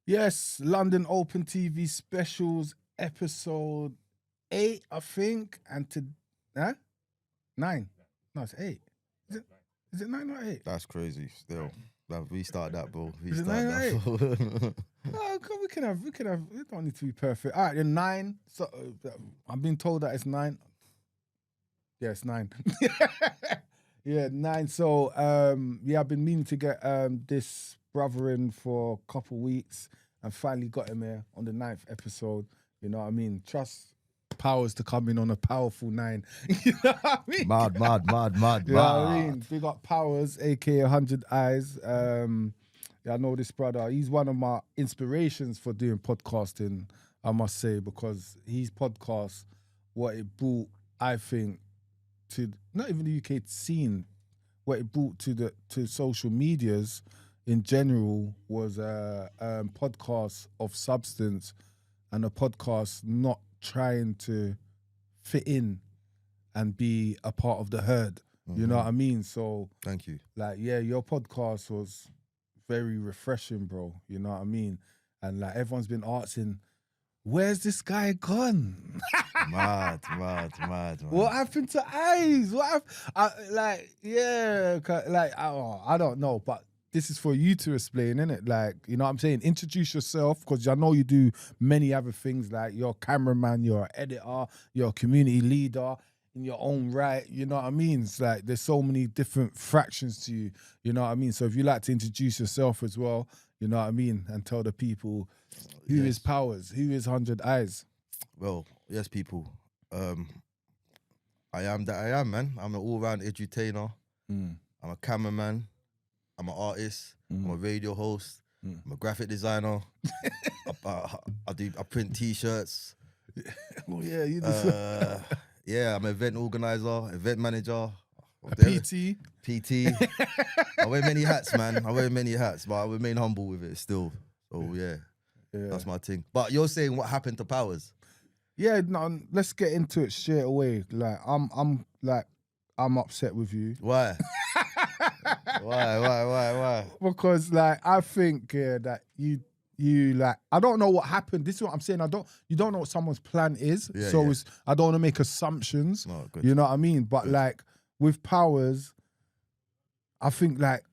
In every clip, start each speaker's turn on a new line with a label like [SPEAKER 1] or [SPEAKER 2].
[SPEAKER 1] Yes, London Open TV specials, episode 8, I think, and 9. No, it's 8. Is it 9 or 8?
[SPEAKER 2] That's crazy. Still, restart that, bro.
[SPEAKER 1] Is it 9 or 8? Oh, God, we can have. It don't need to be perfect. All right, then 9. So I've been told that it's 9. Yeah, it's 9. Yeah, 9. So I've been meaning to get this brother in for a couple weeks and finally got him here on the 9th episode. You know what I mean? Trust Powers to come in on a powerful 9. You know what I mean?
[SPEAKER 2] Mad.
[SPEAKER 1] You know what I mean? Big up Powers, aka 100 Eyes. I know this brother. He's one of my inspirations for doing podcasting, I must say, because his podcast, what it brought, I think, to not even the UK scene, what it brought to social medias in general was a podcast of substance and a podcast not trying to fit in and be a part of the herd. You know what I mean? So
[SPEAKER 2] thank you.
[SPEAKER 1] Like, yeah, your podcast was very refreshing, bro. You know what I mean? And like everyone's been asking, where's this guy gone?
[SPEAKER 2] Mad.
[SPEAKER 1] What happened to Eyes? I don't know, but this is for you to explain, innit? Like, you know what I'm saying? Introduce yourself, because I know you do many other things, like you're a cameraman, you're an editor, you're a community leader in your own right, you know what I mean? It's like there's so many different fractions to you, you know what I mean? So if you like to introduce yourself as well, you know what I mean, and tell the people who is Powers, who is 100 Eyes.
[SPEAKER 2] Well, yes, people. I am that I am, man. I'm an all-round edutainer. I'm a cameraman. I'm an artist. I'm a radio host. I'm a graphic designer. I print T-shirts.
[SPEAKER 1] Oh yeah, you do.
[SPEAKER 2] Yeah, I'm an event organizer, event manager.
[SPEAKER 1] A PT.
[SPEAKER 2] I wear many hats, man. But I remain humble with it still. So yeah, that's my thing. But you're saying what happened to Powers?
[SPEAKER 1] Yeah, no, let's get into it straight away. Like, I'm upset with you.
[SPEAKER 2] Why? Why?
[SPEAKER 1] Because like I think that you like, I don't know what happened. This is what I'm saying. You don't know what someone's plan is. I don't want to make assumptions.
[SPEAKER 2] No, good.
[SPEAKER 1] You know what I mean? But
[SPEAKER 2] Good.
[SPEAKER 1] like with Powers, I think like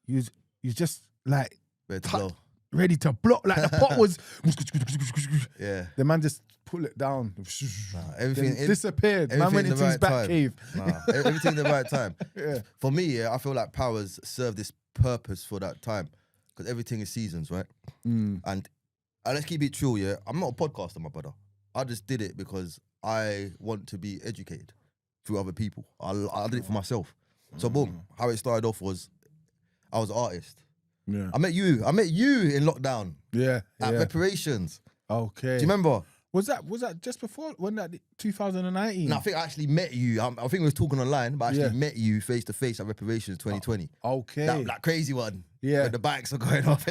[SPEAKER 1] you just like ready to blow. Like the pot was the man just pull it down.
[SPEAKER 2] Everything
[SPEAKER 1] disappeared. Man went into his back cave.
[SPEAKER 2] Everything in the right time.
[SPEAKER 1] Yeah.
[SPEAKER 2] For me, I feel like Powers served this purpose for that time, because everything is seasons, right? And let's keep it true, yeah. I'm not a podcaster, my brother. I just did it because I want to be educated through other people. I did it for myself. So boom, how it started off was I was an artist.
[SPEAKER 1] Yeah.
[SPEAKER 2] I met you in lockdown.
[SPEAKER 1] Yeah.
[SPEAKER 2] At reparations.
[SPEAKER 1] Okay.
[SPEAKER 2] Do you remember?
[SPEAKER 1] Was that just before, when that 2019?
[SPEAKER 2] No, I think I actually met you. I think we was talking online, but I actually met you face to face at reparations 2020.
[SPEAKER 1] Okay.
[SPEAKER 2] That crazy one.
[SPEAKER 1] Yeah.
[SPEAKER 2] Where the bikes are going off.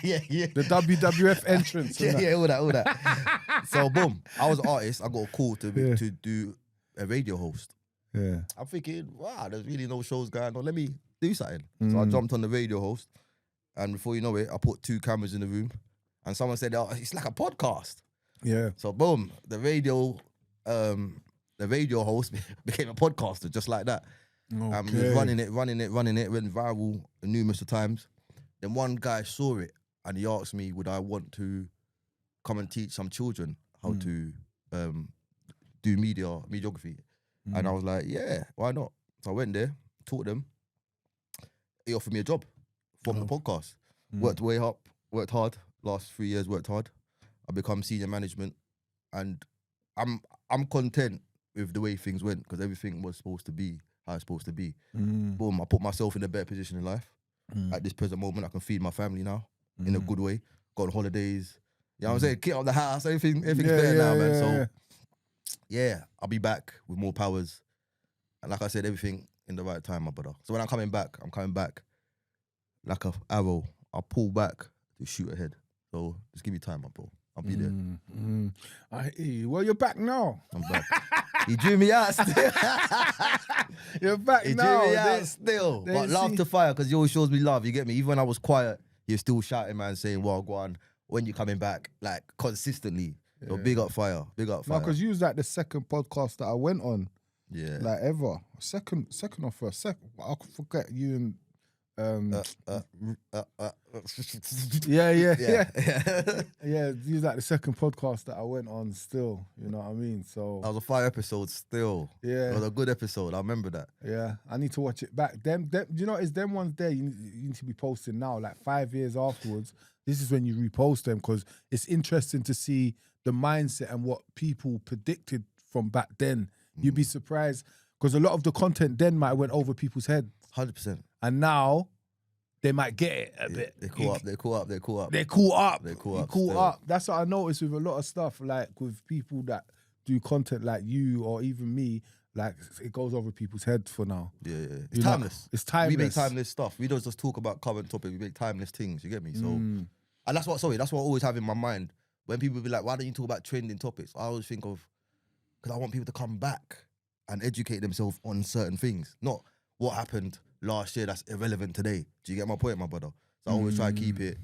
[SPEAKER 2] Yeah.
[SPEAKER 1] The WWF entrance.
[SPEAKER 2] Yeah, all that. So boom, I was an artist. I got a call to do a radio host.
[SPEAKER 1] Yeah.
[SPEAKER 2] I'm thinking, wow, there's really no shows going on. Let me do something. So I jumped on the radio host, and before you know it, I put 2 cameras in the room, and someone said, "Oh, it's like a podcast."
[SPEAKER 1] Yeah.
[SPEAKER 2] So boom, the radio host became a podcaster just like that.
[SPEAKER 1] Okay.
[SPEAKER 2] He was running it, went viral numerous times. Then one guy saw it and he asked me, would I want to come and teach some children how to do mediography? And I was like, yeah, why not? So I went there, taught them. He offered me a job from the podcast. Worked way up, worked hard. Last 3 years, worked hard. I become senior management, and I'm content with the way things went, because everything was supposed to be how it's supposed to be. Boom, I put myself in a better position in life. At this present moment, I can feed my family now in a good way. Go on holidays. You know what I'm saying? Kit out the house, everything's better now, man. So yeah, I'll be back with more Powers. And like I said, everything in the right time, my brother. So when I'm coming back like an arrow. I'll pull back to shoot ahead. So just give me time, my bro. I'll be there.
[SPEAKER 1] I hear you. Well, you're back now.
[SPEAKER 2] I'm back. He drew me out still.
[SPEAKER 1] You're back
[SPEAKER 2] He
[SPEAKER 1] now.
[SPEAKER 2] drew me out still. But love to fire, because he always shows me love. You get me? Even when I was quiet, he was still shouting, man, saying, well, go on, when you coming back, like consistently. So big up fire.
[SPEAKER 1] No, because you was like the second podcast that I went on.
[SPEAKER 2] Yeah.
[SPEAKER 1] Like ever. Second or first. I forget you and yeah. Yeah, you was like the second podcast that I went on still. You know what I mean? So
[SPEAKER 2] that was a fire episode still.
[SPEAKER 1] Yeah.
[SPEAKER 2] It was a good episode. I remember that.
[SPEAKER 1] Yeah. I need to watch it back. Them you know, it's them ones there you need to be posting now, like 5 years afterwards. This is when you repost them because it's interesting to see the mindset and what people predicted from back then. You'd be surprised because a lot of the content then might have went over people's heads.
[SPEAKER 2] 100%.
[SPEAKER 1] And now they might get it a bit.
[SPEAKER 2] They're caught
[SPEAKER 1] up. That's what I noticed with a lot of stuff, like with people that do content like you or even me, like it goes over people's heads for now.
[SPEAKER 2] Yeah. It's timeless.
[SPEAKER 1] It's timeless.
[SPEAKER 2] We make timeless stuff. We don't just talk about current topics. We make timeless things. You get me? So, and that's what I always have in my mind. When people be like, why don't you talk about trending topics? I always think of, because I want people to come back and educate themselves on certain things. Not what happened last year that's irrelevant today. Do you get my point, my brother? So I always try to keep it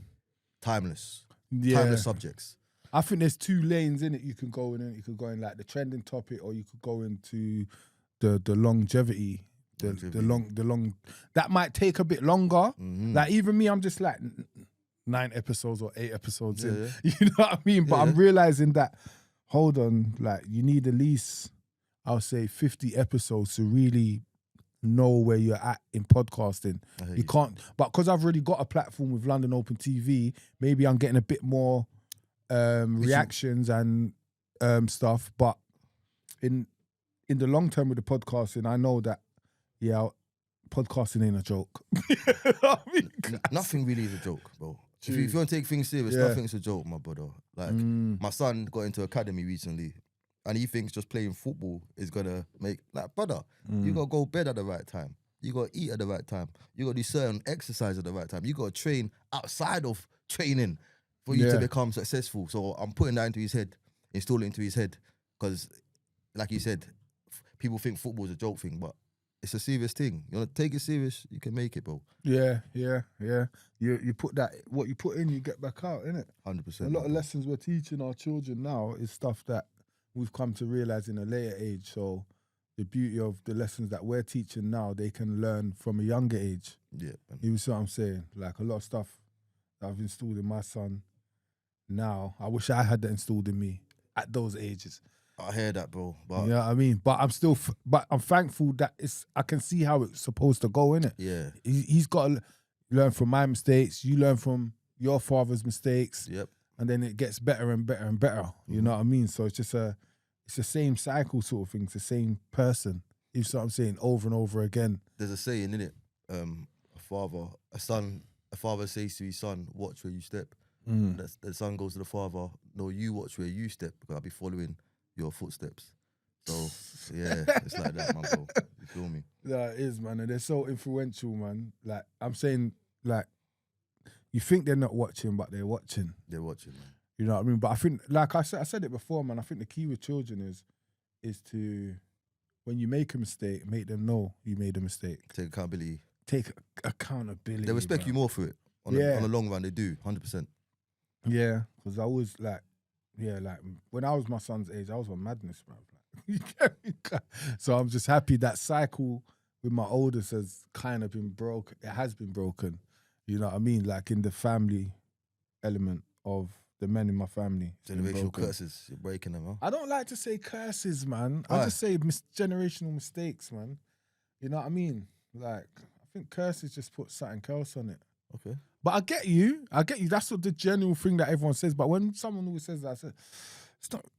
[SPEAKER 2] timeless. Yeah. Timeless subjects.
[SPEAKER 1] I think there's 2 lanes in it you can go in. You could go in like the trending topic, or you could go into the longevity. The long that might take a bit longer. Like even me, I'm just like 9 episodes or 8 episodes in. You know what I mean? But I'm realizing that, hold on, like you need at least, I'll say 50 episodes to really know where you're at in podcasting. You can't, but because I've already got a platform with London Open TV, maybe I'm getting a bit more reactions and stuff. But in the long term with the podcasting, I know that, podcasting ain't a joke. You know what I mean?
[SPEAKER 2] Nothing really is a joke, bro. If you want to take things serious, nothing's a joke, my brother. Like, my son got into academy recently, and he thinks just playing football is gonna make, like, brother, you gotta go bed at the right time. You gotta eat at the right time. You gotta do certain exercise at the right time. You gotta train outside of training for you to become successful. So I'm putting that into his head, installing it into his head, because, like you said, people think football is a joke thing, but it's a serious thing. You want to take it serious, you can make it, bro.
[SPEAKER 1] Yeah. You put that, what you put in, you get back out, innit?
[SPEAKER 2] 100%.
[SPEAKER 1] A lot of lessons we're teaching our children now is stuff that we've come to realize in a later age. So the beauty of the lessons that we're teaching now, they can learn from a younger age.
[SPEAKER 2] Yeah.
[SPEAKER 1] You see what I'm saying? Like a lot of stuff that I've installed in my son now, I wish I had that installed in me at those ages.
[SPEAKER 2] I hear that, bro. But
[SPEAKER 1] you know what I mean? But I'm still, but I'm thankful that I can see how it's supposed to go, innit?
[SPEAKER 2] Yeah.
[SPEAKER 1] He's got to learn from my mistakes. You learn from your father's mistakes.
[SPEAKER 2] Yep.
[SPEAKER 1] And then it gets better and better and better. You know what I mean? So it's just it's the same cycle sort of thing. It's the same person. You see what I'm saying? Over and over again.
[SPEAKER 2] There's a saying, innit? A father says to his son, watch where you step. The son goes to the father, no, you watch where you step, because I'll be following your footsteps. So, yeah, it's like that, man, bro. You feel me?
[SPEAKER 1] Yeah, it is, man. And they're so influential, man. Like, I'm saying, like, you think they're not watching, but they're watching.
[SPEAKER 2] They're watching, man.
[SPEAKER 1] You know what I mean? But I think, like I said it before, man, I think the key with children is to, when you make a mistake, make them know you made a mistake.
[SPEAKER 2] Take accountability.
[SPEAKER 1] Take accountability.
[SPEAKER 2] They respect you more for it. On the long run, they do, 100%.
[SPEAKER 1] Yeah, because I always like when I was my son's age, I was on madness, bro. So I'm just happy that cycle with my oldest has kind of been broken. It has been broken. You know what I mean? Like in the family element of the men in my family.
[SPEAKER 2] Generational curses, you're breaking them, huh?
[SPEAKER 1] I don't like to say curses, man.
[SPEAKER 2] Why?
[SPEAKER 1] I just say generational mistakes, man. You know what I mean? Like, I think curses just put something else on it.
[SPEAKER 2] Okay.
[SPEAKER 1] But I get you. That's what the general thing that everyone says. But when someone always says that, I say,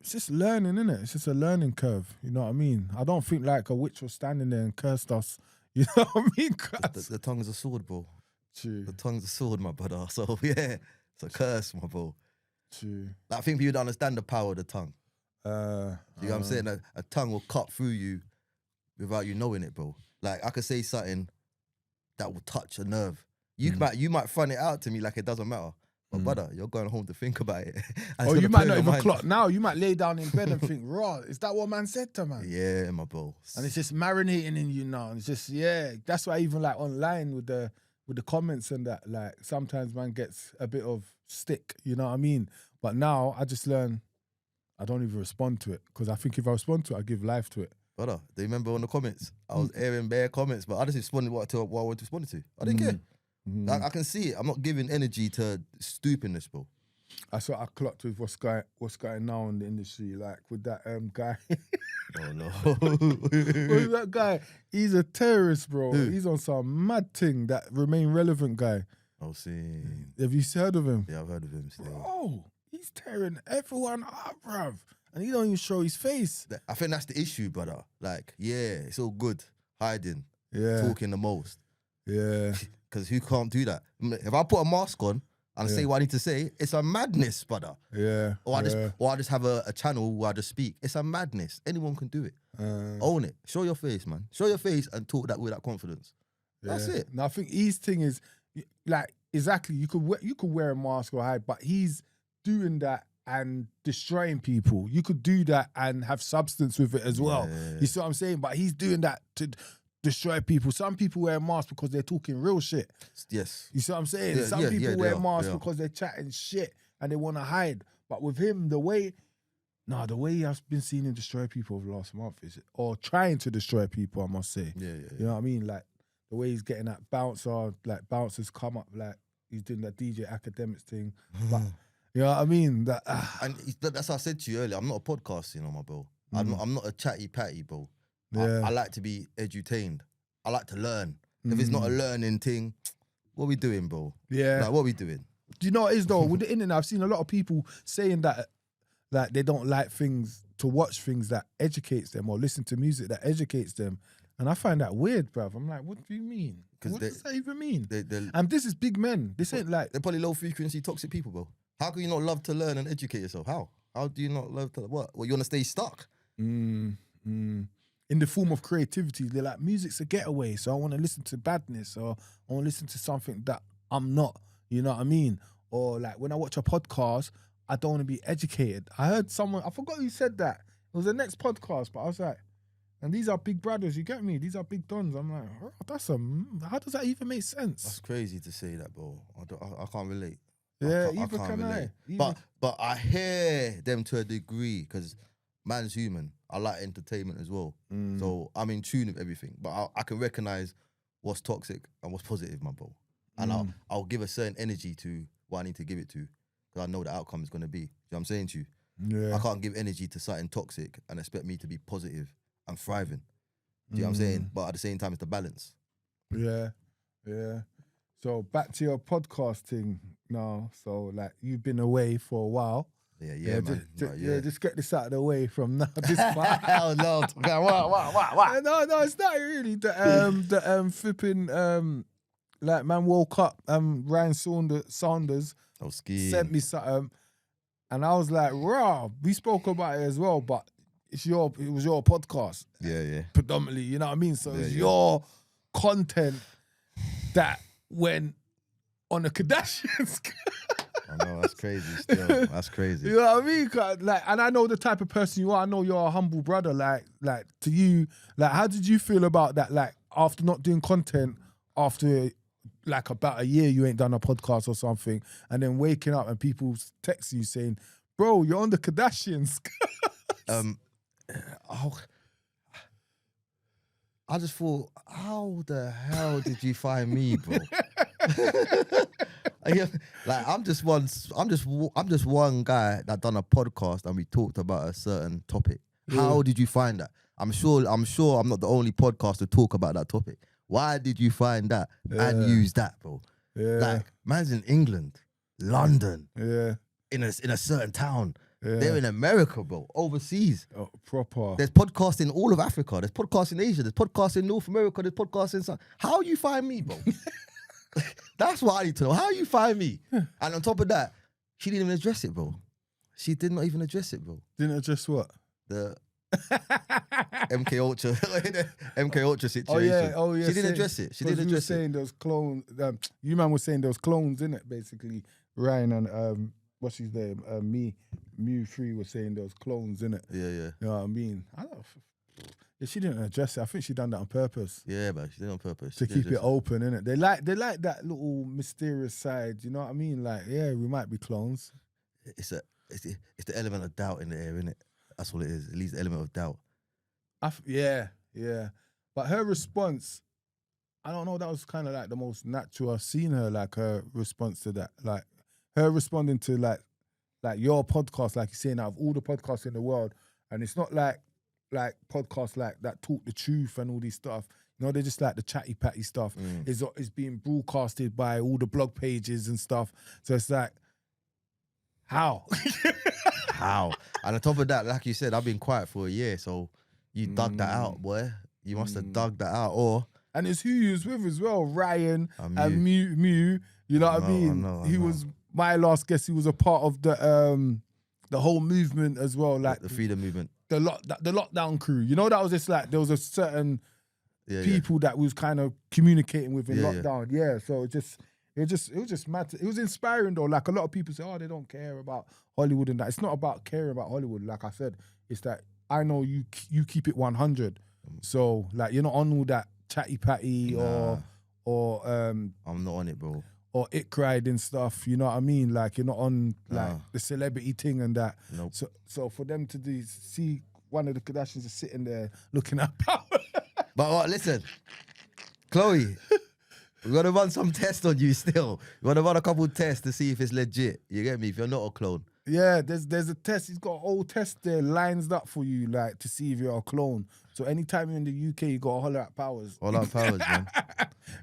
[SPEAKER 1] it's just learning, innit? It's just a learning curve. You know what I mean? I don't think like a witch was standing there and cursed us. You know what I mean?
[SPEAKER 2] The tongue's a sword, bro.
[SPEAKER 1] True.
[SPEAKER 2] The tongue's a sword, my brother. So, yeah, it's a curse, my bro.
[SPEAKER 1] True.
[SPEAKER 2] Like, I think people don't understand the power of the tongue. You know what I'm saying? A tongue will cut through you without you knowing it, bro. Like, I could say something that will touch a nerve. You might front it out to me like it doesn't matter. But brother, you're going home to think about it.
[SPEAKER 1] Oh, you might not even clock now. You might lay down in bed and think, raw, is that what man said to man?
[SPEAKER 2] Yeah, my bro.
[SPEAKER 1] And it's just marinating in you now. And it's just, that's why even like online with the with the comments and that, like sometimes man gets a bit of stick, you know what I mean? But now I just learn I don't even respond to it because I think if I respond to it, I give life to it.
[SPEAKER 2] Brother, do you remember on the comments? I was airing bare comments, but I just responded what I wanted to respond to. I didn't care. I can see it. I'm not giving energy to stupidness, bro.
[SPEAKER 1] That's what I clocked with what's going now in the industry, like with that guy.
[SPEAKER 2] Oh no.
[SPEAKER 1] With that guy, he's a terrorist, bro.
[SPEAKER 2] Who?
[SPEAKER 1] He's on some mad thing, that Remain Relevant guy.
[SPEAKER 2] I'll see.
[SPEAKER 1] Have you heard of him?
[SPEAKER 2] Yeah, I've heard of him still.
[SPEAKER 1] Bro, he's tearing everyone up, bruv. And he don't even show his face.
[SPEAKER 2] I think that's the issue, brother. Like, yeah, it's all good hiding,
[SPEAKER 1] Yeah.
[SPEAKER 2] talking the most.
[SPEAKER 1] Yeah.
[SPEAKER 2] Because who can't do that? If I put a mask on and say what I need to say, it's a madness, brother.
[SPEAKER 1] Yeah.
[SPEAKER 2] Or I just have a channel where I just speak. It's a madness. Anyone can do it. Own it. Show your face, man. Show your face and talk that with that confidence. That's it.
[SPEAKER 1] Now I think his thing is like exactly you could wear a mask or hide, but he's doing that and destroying people. You could do that and have substance with it as well.
[SPEAKER 2] Yeah.
[SPEAKER 1] You see what I'm saying? But he's doing that to destroy people. Some people wear masks because they're talking real shit.
[SPEAKER 2] Yes.
[SPEAKER 1] You see what I'm saying? Some people wear masks because they're chatting shit and they want to hide. But with him, the way I've been seeing him destroy people over the last month or trying to destroy people, I must say.
[SPEAKER 2] Yeah.
[SPEAKER 1] You know what I mean? Like the way he's getting that bouncer, like bouncers come up, like he's doing that DJ Academics thing. But you know what I mean?
[SPEAKER 2] And that's what I said to you earlier. I'm not a podcast, my bro. I'm not a chatty patty, bro.
[SPEAKER 1] Yeah.
[SPEAKER 2] I like to be edutained. I like to learn. If it's not a learning thing, what we doing, bro?
[SPEAKER 1] Yeah.
[SPEAKER 2] Like, what we doing?
[SPEAKER 1] Do you know what it is though? With the internet, I've seen a lot of people saying that like they don't like things to watch things that educates them or listen to music that educates them. And I find that weird, bruv. I'm like, what do you mean? What does that even mean? And this is big men. This ain't like...
[SPEAKER 2] They're probably low frequency toxic people, bro. How can you not love to learn and educate yourself? How? How do you not love to... What? Well, you want to stay stuck?
[SPEAKER 1] In the form of creativity, they're like, music's a getaway, so I want to listen to badness or I want to listen to something that I'm not, you know what I mean? Or like when I watch a podcast, I don't want to be educated. I heard someone, I forgot who said that. It was the next podcast, but I was like, and these are big brothers, you get me? These are big dons. I'm like, oh, how does that even make sense?
[SPEAKER 2] That's crazy to say that, bro. I can't relate.
[SPEAKER 1] Yeah,
[SPEAKER 2] I can't relate. But I hear them to a degree because man's human. I like entertainment as well. So I'm in tune with everything. But I can recognize what's toxic and what's positive, my bro. And I'll give a certain energy to what I need to give it to because I know the outcome is going to be. You know what I'm saying to you?
[SPEAKER 1] Yeah.
[SPEAKER 2] I can't give energy to something toxic and expect me to be positive and thriving. Do you know what I'm saying? But at the same time, it's the balance.
[SPEAKER 1] Yeah. So back to your podcasting now. So like you've been away for a while.
[SPEAKER 2] Yeah, man.
[SPEAKER 1] Just get this out of the way from now. This part.
[SPEAKER 2] Oh no! What?
[SPEAKER 1] No, it's not really. The flipping like man woke up. Ryan Saunders sent me something, and I was like, "Raw." We spoke about it as well, but it was your podcast.
[SPEAKER 2] Yeah.
[SPEAKER 1] Predominantly, you know what I mean. So it's your content that went on the Kardashians.
[SPEAKER 2] I know, that's crazy still. That's crazy.
[SPEAKER 1] You know what I mean? Like, and I know the type of person you are. I know you're a humble brother. Like to you, like, how did you feel about that? Like, after not doing content, after like about a year, you ain't done a podcast or something, and then waking up and people text you saying, "Bro, you're on the Kardashians."
[SPEAKER 2] I just thought, how the hell did you find me, bro? Like I'm just one guy that done a podcast and we talked about a certain topic. How did you find that? I'm sure I'm not the only podcast to talk about that topic. Why did you find that and use that, bro?
[SPEAKER 1] Yeah.
[SPEAKER 2] Like, man's in England, London, in a certain town.
[SPEAKER 1] Yeah.
[SPEAKER 2] They're in America, bro, overseas.
[SPEAKER 1] Oh, proper.
[SPEAKER 2] There's podcasts in all of Africa. There's podcasts in Asia. There's podcasts in North America. There's podcasts in South. How you find me, bro? That's what I need to know. How you find me? And on top of that, she didn't even address it, bro. She did not even address it, bro.
[SPEAKER 1] Didn't address what?
[SPEAKER 2] The MK Ultra situation.
[SPEAKER 1] Oh yeah.
[SPEAKER 2] She didn't address it. She didn't address it.
[SPEAKER 1] Saying those clones. You man was saying those clones, innit? Basically, Ryan and what's his name? Mew3 was saying those clones, innit?
[SPEAKER 2] Yeah.
[SPEAKER 1] You know what I mean? Yeah, she didn't address it. I think she done that on purpose.
[SPEAKER 2] Yeah, but she did it on purpose.
[SPEAKER 1] To keep it open, innit? They like that little mysterious side, you know what I mean? Like, yeah, we might be clones.
[SPEAKER 2] It's the element of doubt in the air, innit? That's what it is. It leaves the element of doubt.
[SPEAKER 1] Yeah. But her response, I don't know, that was kind of like the most natural I've seen her, like her response to that. Like her responding to like your podcast, like you're saying, out of all the podcasts in the world, and it's not like podcasts like that talk the truth and all these stuff. You know, they're just like the chatty patty stuff. Is being broadcasted by all the blog pages and stuff. So it's like, how?
[SPEAKER 2] How? And on top of that, like you said, I've been quiet for a year, so you dug that out, boy. You must have dug that out,
[SPEAKER 1] and it's who you was with as well, Ryan and Mew. You know what I mean? He was my last guest. He was a part of the whole movement as well, like
[SPEAKER 2] the freedom movement,
[SPEAKER 1] the lockdown crew. You know, that was just like there was a certain people that we was kind of communicating with in lockdown. Yeah, so it was just mad. It was inspiring though. Like a lot of people say, oh, they don't care about Hollywood and that. It's not about caring about Hollywood. Like I said, it's that I know you keep it 100. So like you're not on all that chatty patty or
[SPEAKER 2] I'm not on it, bro.
[SPEAKER 1] Or it cried and stuff. You know what I mean? Like you're not on like the celebrity thing and that.
[SPEAKER 2] Nope.
[SPEAKER 1] So for them to see one of the Kardashians just sitting there looking at power.
[SPEAKER 2] But listen, Chloe. We're going to run some tests on you still. We're going to run a couple tests to see if it's legit. You get me? If you're not a clone.
[SPEAKER 1] Yeah, there's a test. He's got an old test there lines up for you, like, to see if you're a clone. So anytime you're in the UK, you got to holler at Powers.
[SPEAKER 2] Holler at Powers, man.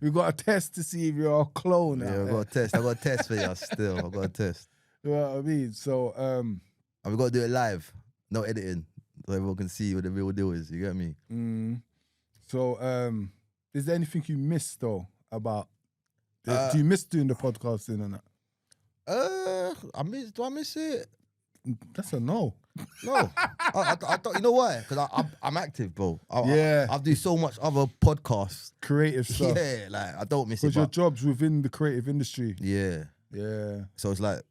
[SPEAKER 1] We got a test to see if you're a clone.
[SPEAKER 2] Yeah, I got a test. I got a test for you still. I got a test.
[SPEAKER 1] You know what I mean? So,
[SPEAKER 2] and we got to do it live. No editing. So everyone can see what the real deal is. You get me?
[SPEAKER 1] So, is there anything you missed, though, about... do you miss doing the podcasting and that?
[SPEAKER 2] Do I miss it?
[SPEAKER 1] That's a no.
[SPEAKER 2] No. I thought, you know why? Because I'm active, bro. I do so much other podcasts.
[SPEAKER 1] Creative stuff.
[SPEAKER 2] Yeah, like, I don't miss it.
[SPEAKER 1] Because your job's within the creative industry.
[SPEAKER 2] Yeah.
[SPEAKER 1] Yeah.
[SPEAKER 2] So it's like,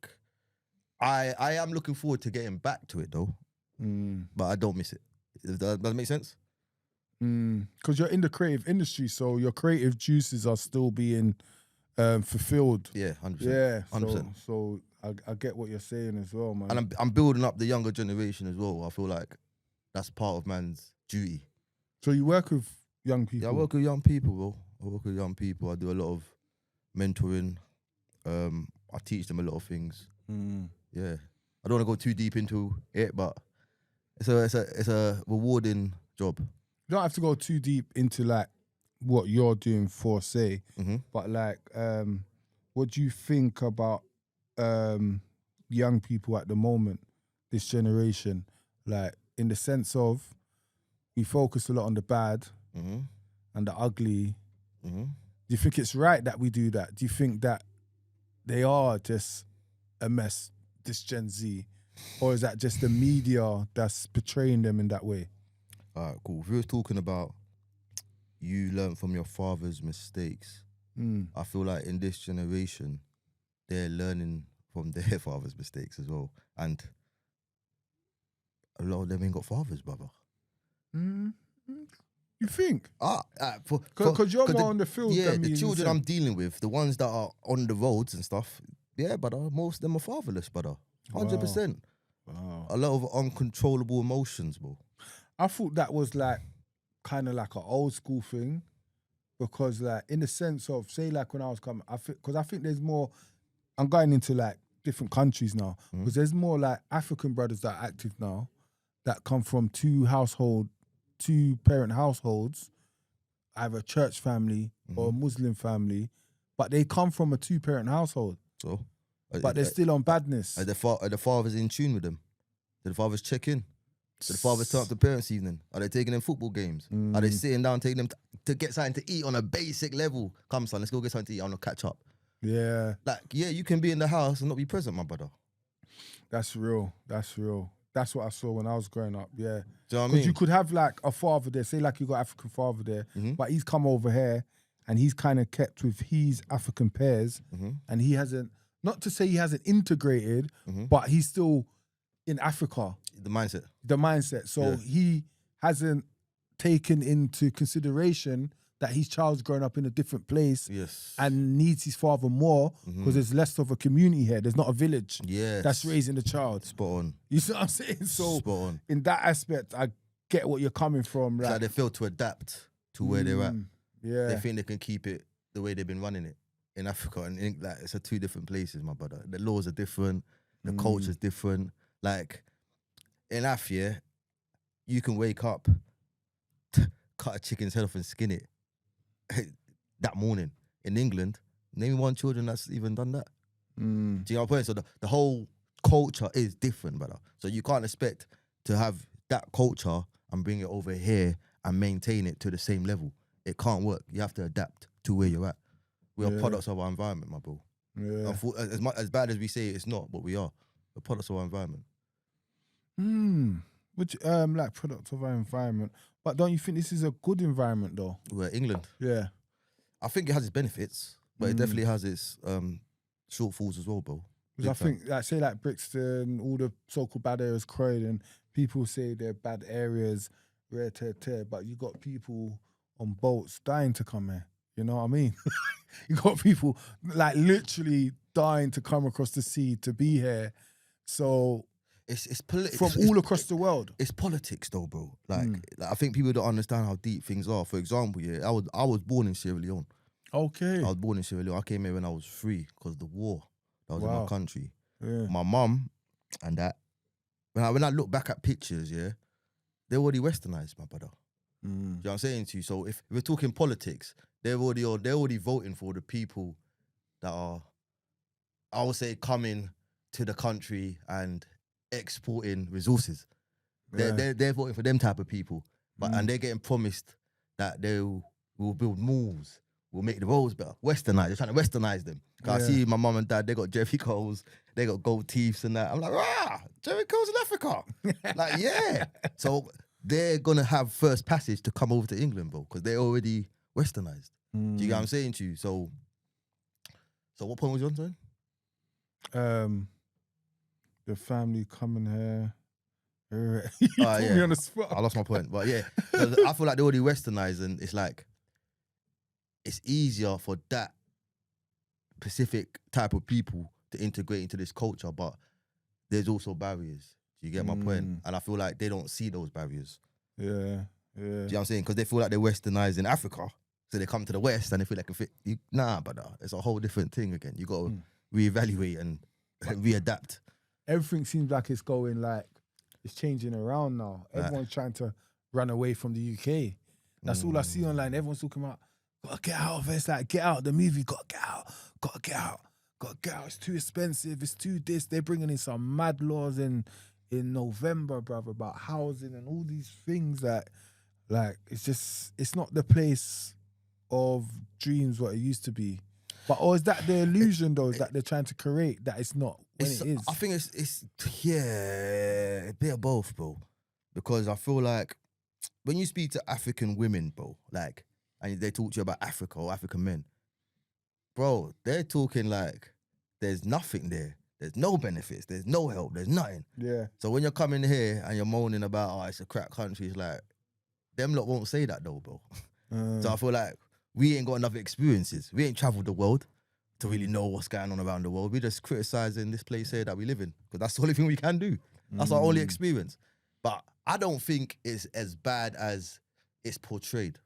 [SPEAKER 2] I am looking forward to getting back to it, though. But I don't miss it. Does that make sense?
[SPEAKER 1] Because you're in the creative industry, so your creative juices are still being fulfilled.
[SPEAKER 2] Yeah, 100%.
[SPEAKER 1] Yeah,
[SPEAKER 2] 100%.
[SPEAKER 1] So I get what you're saying as well, man.
[SPEAKER 2] And I'm building up the younger generation as well. I feel like that's part of man's duty.
[SPEAKER 1] So you work with young people?
[SPEAKER 2] Yeah, I work with young people, bro. I work with young people. I do a lot of mentoring. I teach them a lot of things. Yeah, I don't want to go too deep into it, but it's a rewarding job.
[SPEAKER 1] You don't have to go too deep into like what you're doing for say, but like, what do you think about young people at the moment, this generation? Like, in the sense of, we focus a lot on the bad and the ugly. Do you think it's right that we do that? Do you think that they are just a mess, this Gen Z? Or is that just the media that's portraying them in that way?
[SPEAKER 2] All right, cool. If we were talking about you learn from your father's mistakes, I feel like in this generation, they're learning from their father's mistakes as well. And a lot of them ain't got fathers, brother.
[SPEAKER 1] You think?
[SPEAKER 2] Because
[SPEAKER 1] you're more on the field than me.
[SPEAKER 2] The children I'm dealing with, the ones that are on the roads and stuff, yeah, brother, most of them are fatherless, brother. 100%.
[SPEAKER 1] Wow.
[SPEAKER 2] A lot of uncontrollable emotions, bro.
[SPEAKER 1] I thought that was like kind of like an old school thing, because like in the sense of, say, like when I was coming, I think there's more. I'm going into like different countries now, because there's more like African brothers that are active now that come from two parent households, either a church family or a Muslim family, but they come from a 2-parent household. So, but they're still on badness.
[SPEAKER 2] Are the fathers in tune with them? Do the fathers check in? Do the fathers turn up to parents' evening? Are they taking them football games? Are they sitting down taking them to get something to eat on a basic level? Come, son, let's go get something to eat. I want to catch up.
[SPEAKER 1] Yeah.
[SPEAKER 2] Like, yeah, you can be in the house and not be present, my brother.
[SPEAKER 1] That's real. That's what I saw when I was growing up, yeah.
[SPEAKER 2] Do you know what I mean?
[SPEAKER 1] Because you could have like a father there, say like you got African father there, but he's come over here and he's kind of kept with his African pairs, and he hasn't, not to say he hasn't integrated, but he's still in Africa.
[SPEAKER 2] The mindset.
[SPEAKER 1] So he hasn't taken into consideration that his child's growing up in a different place
[SPEAKER 2] Yes.
[SPEAKER 1] and needs his father more because there's less of a community here. There's not a village
[SPEAKER 2] Yes.
[SPEAKER 1] that's raising the child.
[SPEAKER 2] Spot on.
[SPEAKER 1] You see what I'm saying? So
[SPEAKER 2] Spot on.
[SPEAKER 1] in that aspect, I get what you're coming from.
[SPEAKER 2] It's like they fail to adapt to where they're at.
[SPEAKER 1] Yeah.
[SPEAKER 2] They think they can keep it the way they've been running it in Africa, and like it's two different places, my brother. The laws are different, the culture's different. Like in Af, you can wake up, cut a chicken's head off and skin it that morning. In England, name one children that's even done that. Do you know what I'm saying? So the whole culture is different, brother. So you can't expect to have that culture and bring it over here and maintain it to the same level. It can't work. You have to adapt to where you're at. We are products of our environment, my bro.
[SPEAKER 1] Yeah.
[SPEAKER 2] As bad as we say it's not, but we are. We're products of our environment.
[SPEAKER 1] Which like products of our environment. But don't you think this is a good environment though?
[SPEAKER 2] We're England.
[SPEAKER 1] Yeah.
[SPEAKER 2] I think it has its benefits, but it definitely has its shortfalls as well, bro.
[SPEAKER 1] Because I think, like, say, like Brixton, all the so-called bad areas, Croydon, people say they're bad areas, rare tear, but you got people on boats dying to come here. You know what I mean? You got people like literally dying to come across the sea to be here. So
[SPEAKER 2] it's
[SPEAKER 1] from all across the world.
[SPEAKER 2] It's politics, though, bro. Like I think people don't understand how deep things are. For example, I was born in Sierra Leone.
[SPEAKER 1] Okay.
[SPEAKER 2] I was born in Sierra Leone. I came here when I was 3 because of the war that was in my country.
[SPEAKER 1] Yeah.
[SPEAKER 2] My mum and that, when I look back at pictures, they're already westernized, my brother. You know what I'm saying to you? So if we're talking politics, they're already voting for the people that are, I would say, coming to the country and exporting resources. They're voting for them type of people, and they're getting promised that they will build malls, will make the roads better. Westernized, they're trying to westernize them. I see my mum and dad, they got Jerry Coles, they got gold teeths and that. I'm like, Jerry Coles in Africa. Like, yeah. So they're gonna have first passage to come over to England, bro, because they're already westernized. Do you get what I'm saying to you? So what point was you on, son?
[SPEAKER 1] The family coming here. You put me on the spot.
[SPEAKER 2] I lost my point. But yeah, I feel like they're already westernized, and it's like, it's easier for that specific type of people to integrate into this culture, but there's also barriers. Do you get my point? And I feel like they don't see those barriers.
[SPEAKER 1] Yeah.
[SPEAKER 2] Do you know what I'm saying? Because they feel like they're westernized in Africa, so they come to the West and they feel like they can fit. Nah, brother, it's a whole different thing again. You got to reevaluate and readapt.
[SPEAKER 1] Everything seems like it's going like, it's changing around now. Everyone's trying to run away from the UK. That's all I see online. Everyone's talking about, gotta get out of it. It's like, get out the movie, gotta get out. It's too expensive, it's too this. They're bringing in some mad laws in November, brother, about housing and all these things that, like, it's not the place of dreams what it used to be. But or is that the illusion though, that they're trying to create, that it's not when it is?
[SPEAKER 2] I think it's a bit of both, bro. Because I feel like when you speak to African women, bro, like, and they talk to you about Africa or African men, bro, they're talking like there's nothing there. There's no benefits. There's no help. There's nothing.
[SPEAKER 1] Yeah.
[SPEAKER 2] So when you're coming here and you're moaning about, it's a crap country, it's like, them lot won't say that though, bro. So I feel like we ain't got enough experiences. We ain't traveled the world to really know what's going on around the world. We're just criticizing this place here that we live in because that's the only thing we can do. That's our only experience. But I don't think it's as bad as it's portrayed.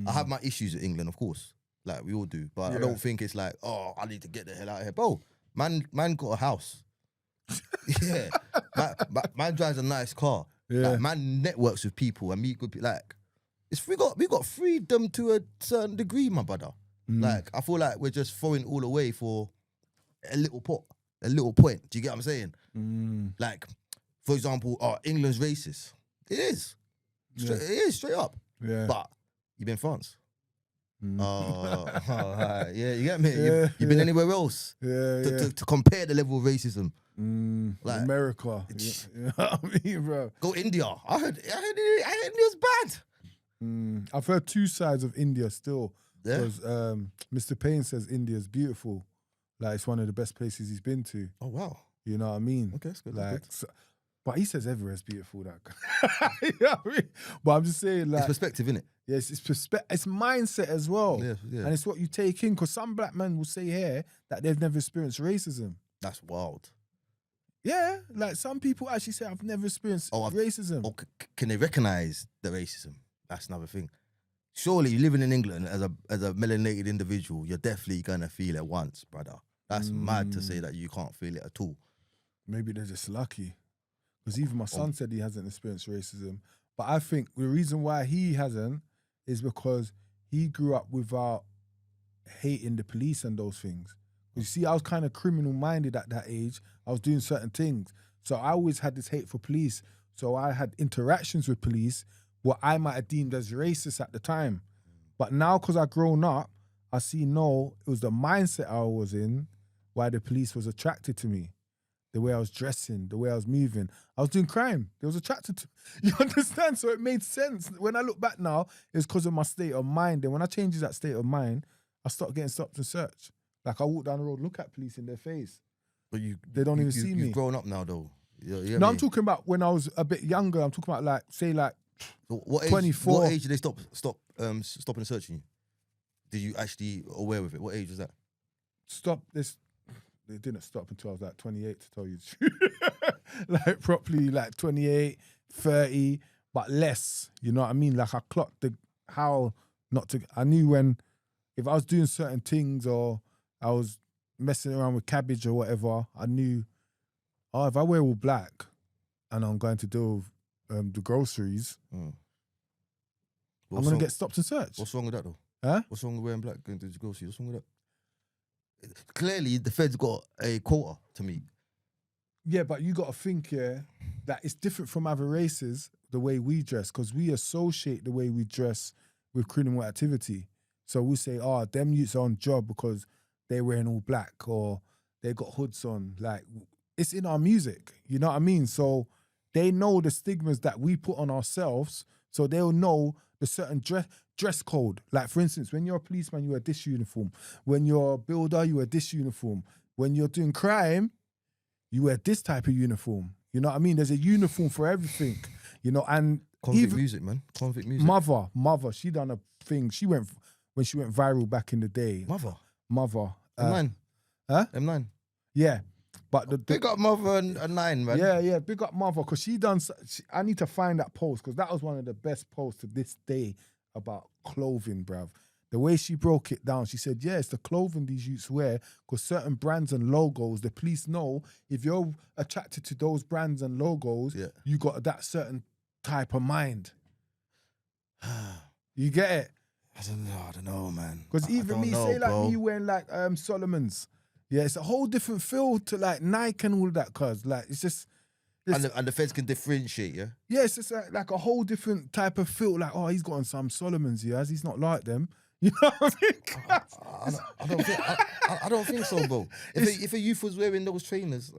[SPEAKER 2] I have my issues with England, of course, like we all do. But I don't think it's like, I need to get the hell out of here. Bro, man got a house. Yeah. Man drives a nice car.
[SPEAKER 1] Yeah.
[SPEAKER 2] Like, man networks with people and meet good people. Like, we got freedom to a certain degree, my brother. Like, I feel like we're just throwing all away for a little point. Do you get what I'm saying? Like, for example, England's racist. It is. It is, straight up.
[SPEAKER 1] Yeah.
[SPEAKER 2] But you've been France. Yeah, you get me?
[SPEAKER 1] Yeah,
[SPEAKER 2] you've been anywhere else to compare the level of racism. Like,
[SPEAKER 1] America. You know what I mean, bro?
[SPEAKER 2] Go India. I heard India's bad.
[SPEAKER 1] I've heard two sides of India still.
[SPEAKER 2] Yeah.
[SPEAKER 1] Because Mr. Payne says India's beautiful. Like, it's one of the best places he's been to.
[SPEAKER 2] Oh, wow.
[SPEAKER 1] You know what I mean?
[SPEAKER 2] Okay, that's good.
[SPEAKER 1] Like,
[SPEAKER 2] That's good.
[SPEAKER 1] But he says everywhere's beautiful. That guy. You know what I mean? But I'm just saying, like,
[SPEAKER 2] It's perspective, innit?
[SPEAKER 1] yes, it's mindset as well,
[SPEAKER 2] Yeah.
[SPEAKER 1] and it's what you take in. Because some black men will say here that they've never experienced racism.
[SPEAKER 2] That's wild.
[SPEAKER 1] Yeah, like some people actually say I've never experienced racism.
[SPEAKER 2] Or can they recognise the racism? That's another thing. Surely, living in England as a melanated individual, you're definitely gonna feel it once, brother. That's mad to say that you can't feel it at all.
[SPEAKER 1] Maybe they're just lucky. Because even my son said he hasn't experienced racism. But I think the reason why he hasn't is because he grew up without hating the police and those things. You see, I was kind of criminal minded at that age. I was doing certain things. So I always had this hate for police. So I had interactions with police what I might have deemed as racist at the time. But now, because I've grown up, I see, no, it was the mindset I was in why the police was attracted to me. The way I was dressing, the way I was moving. I was doing crime. They was attracted to me. You understand? So it made sense. When I look back now, it's because of my state of mind. And when I change that state of mind, I start getting stopped and searched. Like I walk down the road, look at police in their face.
[SPEAKER 2] But
[SPEAKER 1] they don't even see me.
[SPEAKER 2] You've grown up now, though.
[SPEAKER 1] No, I'm talking about when I was a bit younger. I'm talking about like, say like,
[SPEAKER 2] so what age,
[SPEAKER 1] 24.
[SPEAKER 2] What age did they stopping searching you? Did you actually aware of it? What age was that?
[SPEAKER 1] Stop this. They didn't stop until I was like 28, to tell you the truth. Like properly like 28, 30, but less. You know what I mean? Like I clocked how not to, I knew when, if I was doing certain things or I was messing around with cabbage or whatever, I knew, if I wear all black and I'm going to do the groceries, I'm going to get stopped and searched.
[SPEAKER 2] What's wrong with that though?
[SPEAKER 1] Huh?
[SPEAKER 2] What's wrong with wearing black going to the groceries? What's wrong with that? Clearly, the Fed's got a quota to meet.
[SPEAKER 1] Yeah, but you got to think, that it's different from other races, the way we dress, because we associate the way we dress with criminal activity. So we say, them youths are on job because they're wearing all black or they got hoods on. Like, it's in our music, you know what I mean? So they know the stigmas that we put on ourselves, so they'll know the certain dress code. Like, for instance, when you're a policeman, you wear this uniform. When you're a builder, you wear this uniform. When you're doing crime, you wear this type of uniform. You know what I mean? There's a uniform for everything, you know, and
[SPEAKER 2] Convict music, man. Convict music.
[SPEAKER 1] Mother, she done a thing. When she went viral back in the day. Mother.
[SPEAKER 2] M9.
[SPEAKER 1] Huh?
[SPEAKER 2] M9.
[SPEAKER 1] Yeah. But
[SPEAKER 2] big up Mother and 9, man.
[SPEAKER 1] Yeah, big up Mother, because I need to find that post, because that was one of the best posts to this day about clothing, bruv. The way she broke it down, she said, yeah, it's the clothing these youths wear, because certain brands and logos, the police know if you're attracted to those brands and logos, you got that certain type of mind. You get it?
[SPEAKER 2] I don't know, man.
[SPEAKER 1] Because even me, say like me wearing like Solomon's, yeah, it's a whole different feel to like Nike and all of that, cuz like it's just...
[SPEAKER 2] And the feds can differentiate, yeah?
[SPEAKER 1] Yeah, it's just like a whole different type of feel, like, he's got on some Solomons, yeah, he's not like them. You know what I mean?
[SPEAKER 2] I don't think so, bro. If a youth was wearing those trainers,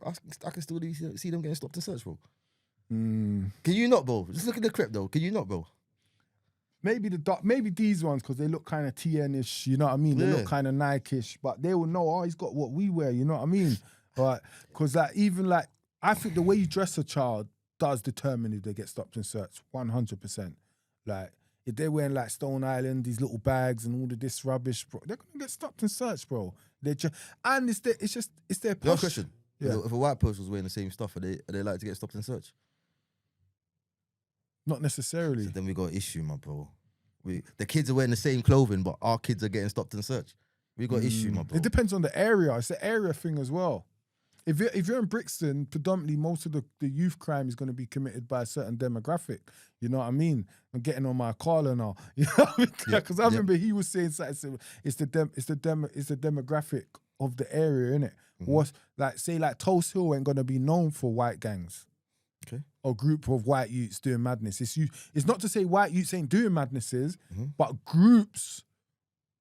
[SPEAKER 2] I can still see them getting stopped and searched, bro. Can you not, bro? Just look at the crep, though. Can you not, bro?
[SPEAKER 1] Maybe these ones, because they look kind of TN-ish, you know what I mean? They look kind of Nike-ish, but they will know, he's got what we wear, you know what I mean? But because like, even like, I think the way you dress a child does determine if they get stopped and searched, 100%. Like, if they're wearing like Stone Island, these little bags and all of this rubbish, bro, they're gonna get stopped and searched, bro. And it's their
[SPEAKER 2] No question.
[SPEAKER 1] Yeah.
[SPEAKER 2] If a white person was wearing the same stuff, are they like to get stopped and searched?
[SPEAKER 1] Not necessarily.
[SPEAKER 2] So then we got an issue, my bro. The kids are wearing the same clothing, but our kids are getting stopped and searched. We got an issue, my bro.
[SPEAKER 1] It depends on the area. It's the area thing as well. If you're in Brixton, predominantly most of the youth crime is going to be committed by a certain demographic. You know what I mean? I'm getting on my caller now. You know what I mean? Because I remember he was saying something. It's the demographic of the area, innit? What's like, say like Tulse Hill ain't going to be known for white gangs.
[SPEAKER 2] Okay.
[SPEAKER 1] Or group of white youths doing madness. It's not to say white youths ain't doing madnesses, but groups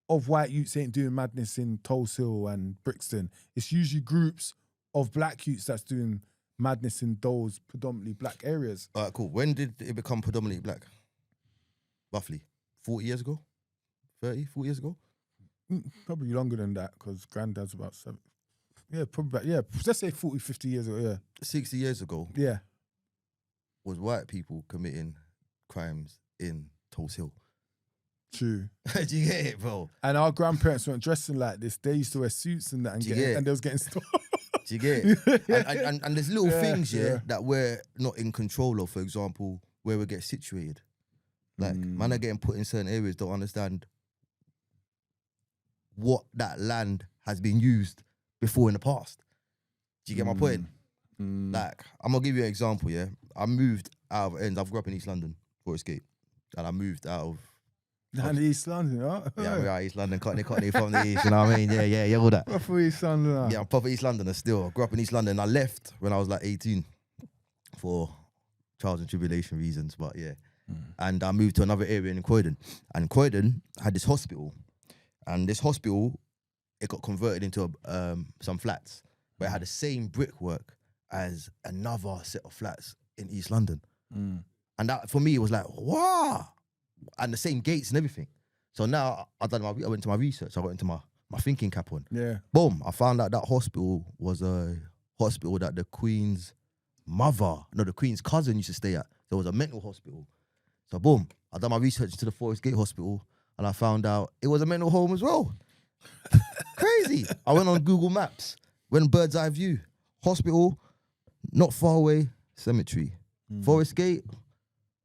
[SPEAKER 1] of white youths ain't doing madness in Tulse Hill and Brixton. It's usually groups of black youths that's doing madness in those predominantly black areas.
[SPEAKER 2] All right, cool. When did it become predominantly black? Roughly 40 years ago? 30, 40 years ago?
[SPEAKER 1] Probably longer than that, because granddad's about 7. Yeah, probably. Let's say 40, 50 years ago, yeah.
[SPEAKER 2] 60 years ago?
[SPEAKER 1] Yeah.
[SPEAKER 2] was white people committing crimes in Tulse Hill.
[SPEAKER 1] True.
[SPEAKER 2] Do you get it, bro?
[SPEAKER 1] And our grandparents weren't dressing like this. They used to wear suits and that, and, and they was getting stolen.
[SPEAKER 2] Do you get it? And there's little things, that we're not in control of. For example, where we get situated. Like, man are getting put in certain areas, don't understand what that land has been used before in the past. Do you get my point? Like, I'm gonna give you an example, yeah? I moved out of ends. I grew up in East London, Forest Gate. And I moved out of
[SPEAKER 1] down East London, huh?
[SPEAKER 2] Yeah, we're out East London, Cockney from the East, you know what I mean? Yeah, all that.
[SPEAKER 1] Proper East London.
[SPEAKER 2] Yeah, I'm proper East Londoner still. I grew up in East London. I left when I was like 18 for trials and tribulation reasons, but yeah. And I moved to another area in Croydon. And Croydon had this hospital. And this hospital, it got converted into some flats, but it had the same brickwork as another set of flats in East London. And that, for me, it was like, wow. And the same gates and everything. So now I went to my research. I got into my thinking cap on.
[SPEAKER 1] Yeah.
[SPEAKER 2] Boom. I found out that hospital was a hospital that the Queen's the Queen's cousin used to stay at. There was a mental hospital. So boom. I done my research into the Forest Gate Hospital and I found out it was a mental home as well. Crazy. I went on Google Maps, went bird's eye view. Hospital, not far away, cemetery. Forest Gate,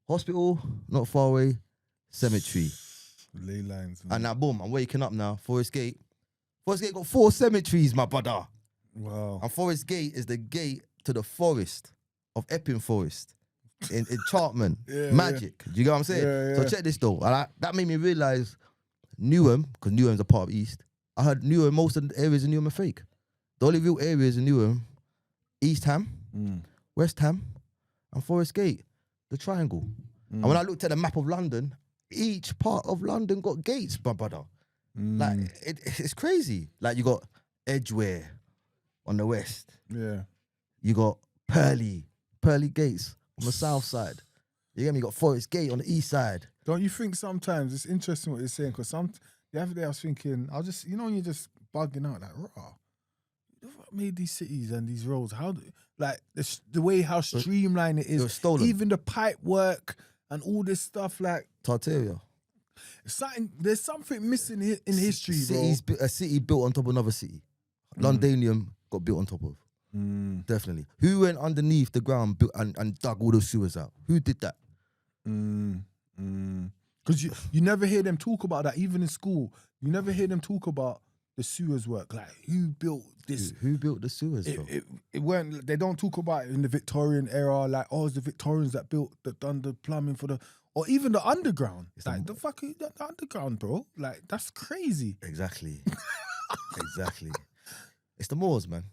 [SPEAKER 2] hospital, not far away, cemetery.
[SPEAKER 1] Ley lines. Man.
[SPEAKER 2] And now, boom, I'm waking up now. Forest Gate got 4 cemeteries, my brother.
[SPEAKER 1] Wow.
[SPEAKER 2] And Forest Gate is the gate to the forest of Epping Forest in Chartman. Magic. Do you get what I'm saying?
[SPEAKER 1] Yeah.
[SPEAKER 2] So check this though. And that made me realise Newham, because Newham's a part of East, I heard Newham, most of the areas in Newham are fake. The only real areas in Newham, East Ham, West Ham, and Forest Gate, the triangle. And when I looked at the map of London, each part of London got gates, my brother. Like, it's crazy. Like, you got Edgware on the west.
[SPEAKER 1] Yeah.
[SPEAKER 2] You got Pearly Gates on the south side. You get me? You got Forest Gate on the east side.
[SPEAKER 1] Don't you think sometimes it's interesting what you're saying? Because the other day I was thinking, when you're just bugging out, like, raw. What made these cities and these roads? The way how streamlined it is.
[SPEAKER 2] It was stolen.
[SPEAKER 1] Even the pipe work and all this stuff, like
[SPEAKER 2] Tartaria.
[SPEAKER 1] There's something missing in history, bro.
[SPEAKER 2] A city built on top of another city. Londonium got built on top of. Definitely. Who went underneath the ground and dug all those sewers out? Who did that?
[SPEAKER 1] Because you never hear them talk about that, even in school. You never hear them talk about the sewers work. Like, who built this?
[SPEAKER 2] Who built the sewers, bro?
[SPEAKER 1] It weren't. They don't talk about it in the Victorian era. Like, it's the Victorians that done the plumbing for the, or even the underground. It's like, the underground, bro. Like, that's crazy.
[SPEAKER 2] Exactly. Exactly. It's the Moors, man.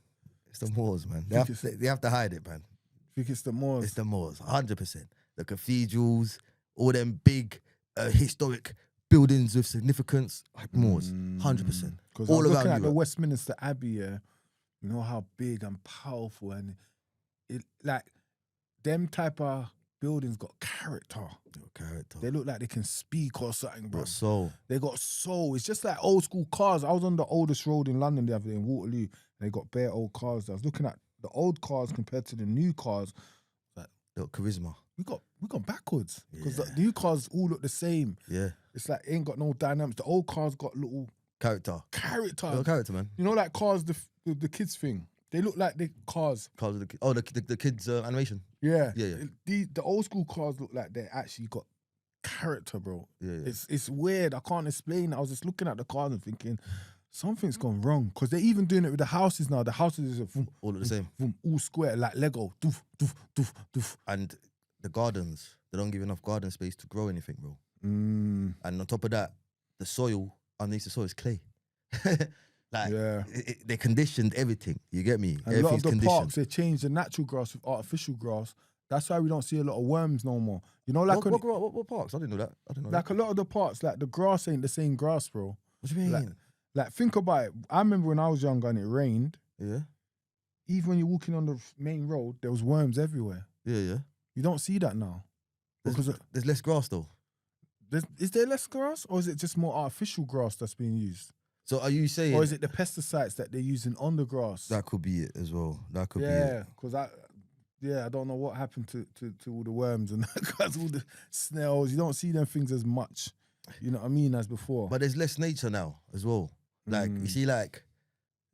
[SPEAKER 2] They have to hide it, man.
[SPEAKER 1] I think it's the Moors.
[SPEAKER 2] It's the Moors, 100%. The cathedrals, all them big historic buildings with significance, like Moors, 100%.
[SPEAKER 1] Because I was looking at the Westminster Abbey, yeah, you know how big and powerful, and it, like, them type of buildings got character. They look like they can speak or something, bro. They got soul. It's just like old school cars. I was on the oldest road in London the other day in Waterloo, and they got bare old cars. I was looking at the old cars compared to the new cars. Like,
[SPEAKER 2] they got charisma.
[SPEAKER 1] We got backwards because the new cars all look the same.
[SPEAKER 2] Yeah,
[SPEAKER 1] it's like it ain't got no dynamics. The old cars got little
[SPEAKER 2] character.
[SPEAKER 1] They
[SPEAKER 2] got character, man.
[SPEAKER 1] You know, like cars, the kids thing. They look like the cars.
[SPEAKER 2] The kids animation.
[SPEAKER 1] Yeah. The old school cars look like they actually got character, bro.
[SPEAKER 2] Yeah.
[SPEAKER 1] It's weird. I can't explain it. I was just looking at the cars and thinking, something's gone wrong. Because they're even doing it with the houses now. The houses is
[SPEAKER 2] all look the same.
[SPEAKER 1] All square, like Lego. Doof, doof, doof, doof.
[SPEAKER 2] And the gardens, they don't give enough garden space to grow anything, bro. And on top of that, the soil underneath the soil is clay. They conditioned everything. You get me?
[SPEAKER 1] And a lot of the parks, they changed the natural grass with artificial grass. That's why we don't see a lot of worms no more. You know, like
[SPEAKER 2] what parks? I didn't know that.
[SPEAKER 1] Like a lot of the parks, like the grass ain't the same grass, bro.
[SPEAKER 2] What do you mean?
[SPEAKER 1] Like think about it. I remember when I was younger and it rained.
[SPEAKER 2] Yeah.
[SPEAKER 1] Even when you're walking on the main road, there was worms everywhere.
[SPEAKER 2] Yeah.
[SPEAKER 1] You don't see that now.
[SPEAKER 2] There's less grass though.
[SPEAKER 1] Is there less grass, or is it just more artificial grass that's being used?
[SPEAKER 2] So are you saying,
[SPEAKER 1] or is it the pesticides that they're using on the grass?
[SPEAKER 2] That could be it as well. That could be it.
[SPEAKER 1] Yeah, because I don't know what happened to all the worms and because all the snails. You don't see them things as much, you know what I mean, as before.
[SPEAKER 2] But there's less nature now as well. Like you see, like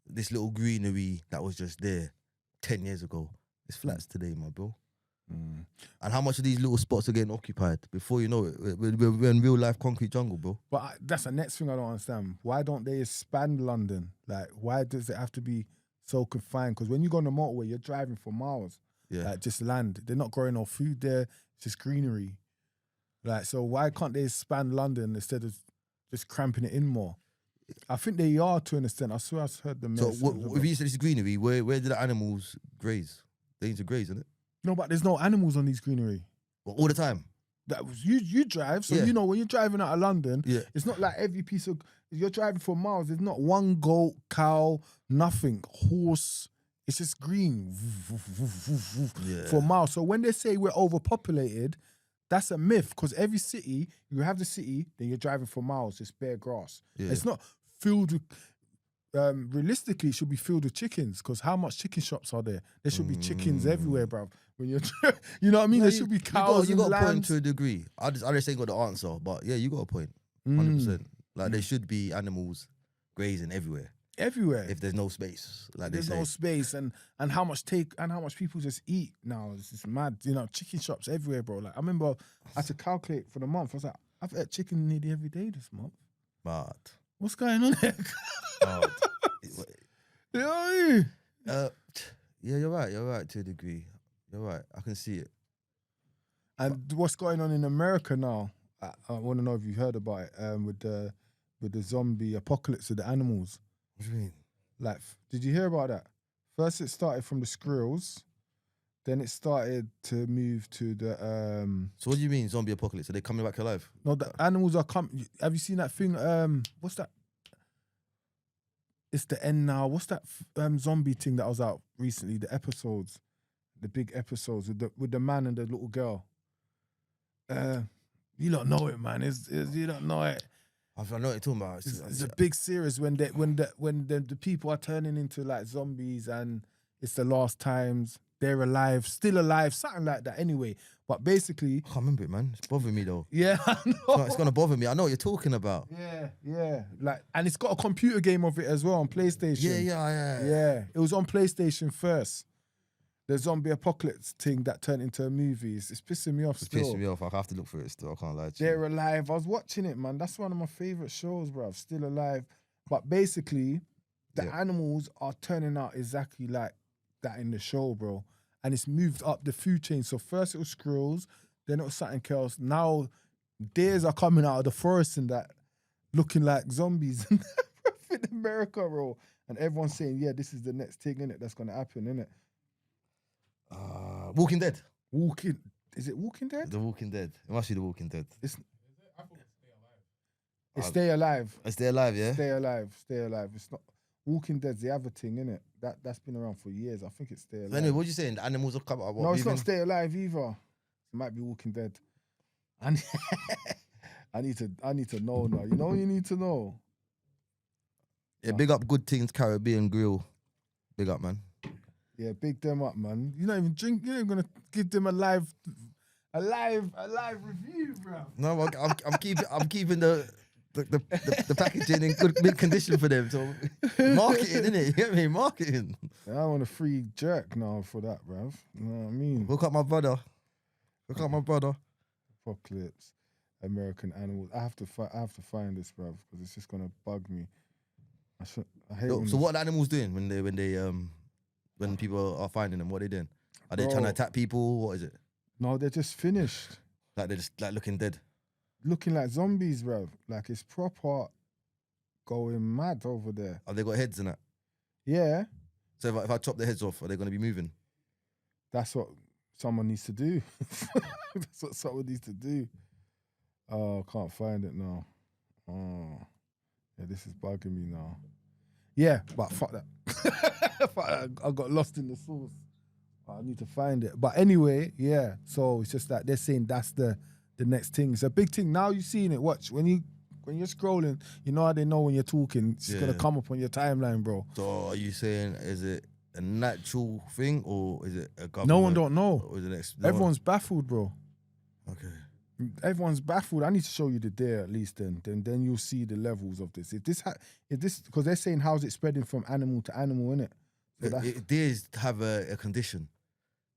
[SPEAKER 2] this little greenery that was just there 10 years ago. It's flats today, my bro. And how much of these little spots are getting occupied? Before you know it, we're in real life concrete jungle, bro.
[SPEAKER 1] But that's the next thing I don't understand. Why don't they expand London? Like, why does it have to be so confined? Because when you go on the motorway, you're driving for miles.
[SPEAKER 2] Yeah.
[SPEAKER 1] Like, just land. They're not growing no food there. It's just greenery. Like, so why can't they expand London instead of just cramping it in more? I think they are to an extent. I swear I heard them.
[SPEAKER 2] So if you said this greenery, where do the animals graze? They need to graze, isn't it?
[SPEAKER 1] No, but there's no animals on these greenery.
[SPEAKER 2] Well, all the time.
[SPEAKER 1] That you drive, so you know when you're driving out of London, it's not like every piece of you're driving for miles. There's not one goat, cow, nothing, horse. It's just green for miles. So when they say we're overpopulated, that's a myth because every city you have the city, then you're driving for miles. It's bare grass.
[SPEAKER 2] Yeah.
[SPEAKER 1] It's not filled with. Realistically, it should be filled with chickens because how much chicken shops are there? There should be chickens everywhere, bruv. When you're, you know what I mean?
[SPEAKER 2] No,
[SPEAKER 1] there should be cows.
[SPEAKER 2] You got a point
[SPEAKER 1] lambs.
[SPEAKER 2] to a degree. I just ain't got the answer, but yeah, you got a point. 100%. Like there should be animals grazing everywhere.
[SPEAKER 1] Everywhere.
[SPEAKER 2] If there's no space, like
[SPEAKER 1] there's
[SPEAKER 2] they say.
[SPEAKER 1] no space, and how much people just eat now. It's just mad. You know, chicken shops everywhere, bro. Like I remember I had to calculate for the month. I was like, I've ate chicken nearly every day this month.
[SPEAKER 2] But
[SPEAKER 1] what's going on there? You know what I mean?
[SPEAKER 2] Yeah, you're right. You're right to a degree. You're right. I can see it.
[SPEAKER 1] And what's going on in America now? I want to know if you heard about it with the zombie apocalypse of the animals.
[SPEAKER 2] What do you mean?
[SPEAKER 1] Like, did you hear about that? First, it started from the squirrels. Then it started to move to the.
[SPEAKER 2] So what do you mean zombie apocalypse? Are they coming back alive?
[SPEAKER 1] No, the animals are coming. Have you seen that thing? What's that? It's the end now. What's that zombie thing that was out recently? The episodes, the big episodes with the man and the little girl. You don't know it, man. You don't know it.
[SPEAKER 2] I know what you're talking about.
[SPEAKER 1] It's a big series when the people are turning into like zombies and it's the last times they're alive, still alive, something like that. Anyway, but basically,
[SPEAKER 2] I can't remember it, man. It's bothering me though.
[SPEAKER 1] Yeah, I know.
[SPEAKER 2] It's gonna bother me. I know what you're talking about.
[SPEAKER 1] Yeah. Like, and it's got a computer game of it as well on PlayStation. Yeah. It was on PlayStation first. The zombie apocalypse thing that turned into a movie. It's pissing me off. It's
[SPEAKER 2] pissing me off. I have to look for it still. I can't lie to you.
[SPEAKER 1] They're alive. I was watching it, man. That's one of my favorite shows, bruv. Still alive. But basically, the animals are turning out exactly like that in the show, bro. And it's moved up the food chain. So first it was squirrels, then it was something else. Now deers are coming out of the forest and that, looking like zombies in America, bro. And everyone's saying, yeah, this is the next thing, innit? That's gonna happen, innit?
[SPEAKER 2] Walking Dead.
[SPEAKER 1] Is it Walking Dead?
[SPEAKER 2] The Walking Dead. It must be The Walking Dead.
[SPEAKER 1] It's Stay Alive.
[SPEAKER 2] It's Stay Alive, yeah?
[SPEAKER 1] Stay Alive. It's not Walking Dead's the other thing, innit? That's been around for years. I think it's Stay Alive.
[SPEAKER 2] Anyway, what are you saying? The animals have come out.
[SPEAKER 1] No, it's not Stay Alive either. It might be Walking Dead. I need to know now. You know what you need to know?
[SPEAKER 2] Yeah, big up Good Things Caribbean Grill. Big up, man.
[SPEAKER 1] Yeah, big them up, man. You're not even gonna give them a live review, bro.
[SPEAKER 2] No, I'm keeping the packaging in good condition for them. So marketing, innit? You get me? Marketing.
[SPEAKER 1] I want a free jerk now for that, bruv. You know what I mean?
[SPEAKER 2] Look at my brother.
[SPEAKER 1] Apocalypse, American animals. I have to find this, bruv, because it's just gonna bug me. I hate.
[SPEAKER 2] So what are the animals doing when people are finding them? What are they doing? Are they trying to attack people? What is it?
[SPEAKER 1] No, they're just finished.
[SPEAKER 2] Like they're just like looking dead.
[SPEAKER 1] Looking like zombies, bruv. Like it's proper going mad over there.
[SPEAKER 2] Have they got heads in that?
[SPEAKER 1] Yeah.
[SPEAKER 2] So if I chop their heads off, are they going to be moving?
[SPEAKER 1] That's what someone needs to do. That's what someone needs to do. Oh, I can't find it now. Oh. Yeah, this is bugging me now. Yeah, but fuck that. Fuck that. I got lost in the sauce. I need to find it. But anyway, yeah. So it's just that they're saying that's the next thing. It's a big thing. Now you've seen it. Watch. When you're scrolling, you know how they know when you're talking. It's gonna come up on your timeline, bro.
[SPEAKER 2] So are you saying, is it a natural thing, or is it a government?
[SPEAKER 1] No one don't know.
[SPEAKER 2] Or is it
[SPEAKER 1] Everyone's baffled, bro.
[SPEAKER 2] Okay.
[SPEAKER 1] Everyone's baffled. I need to show you the deer at least. Then you'll see the levels of this. If this, because they're saying how's it spreading from animal to animal, innit? So
[SPEAKER 2] Deers have a condition.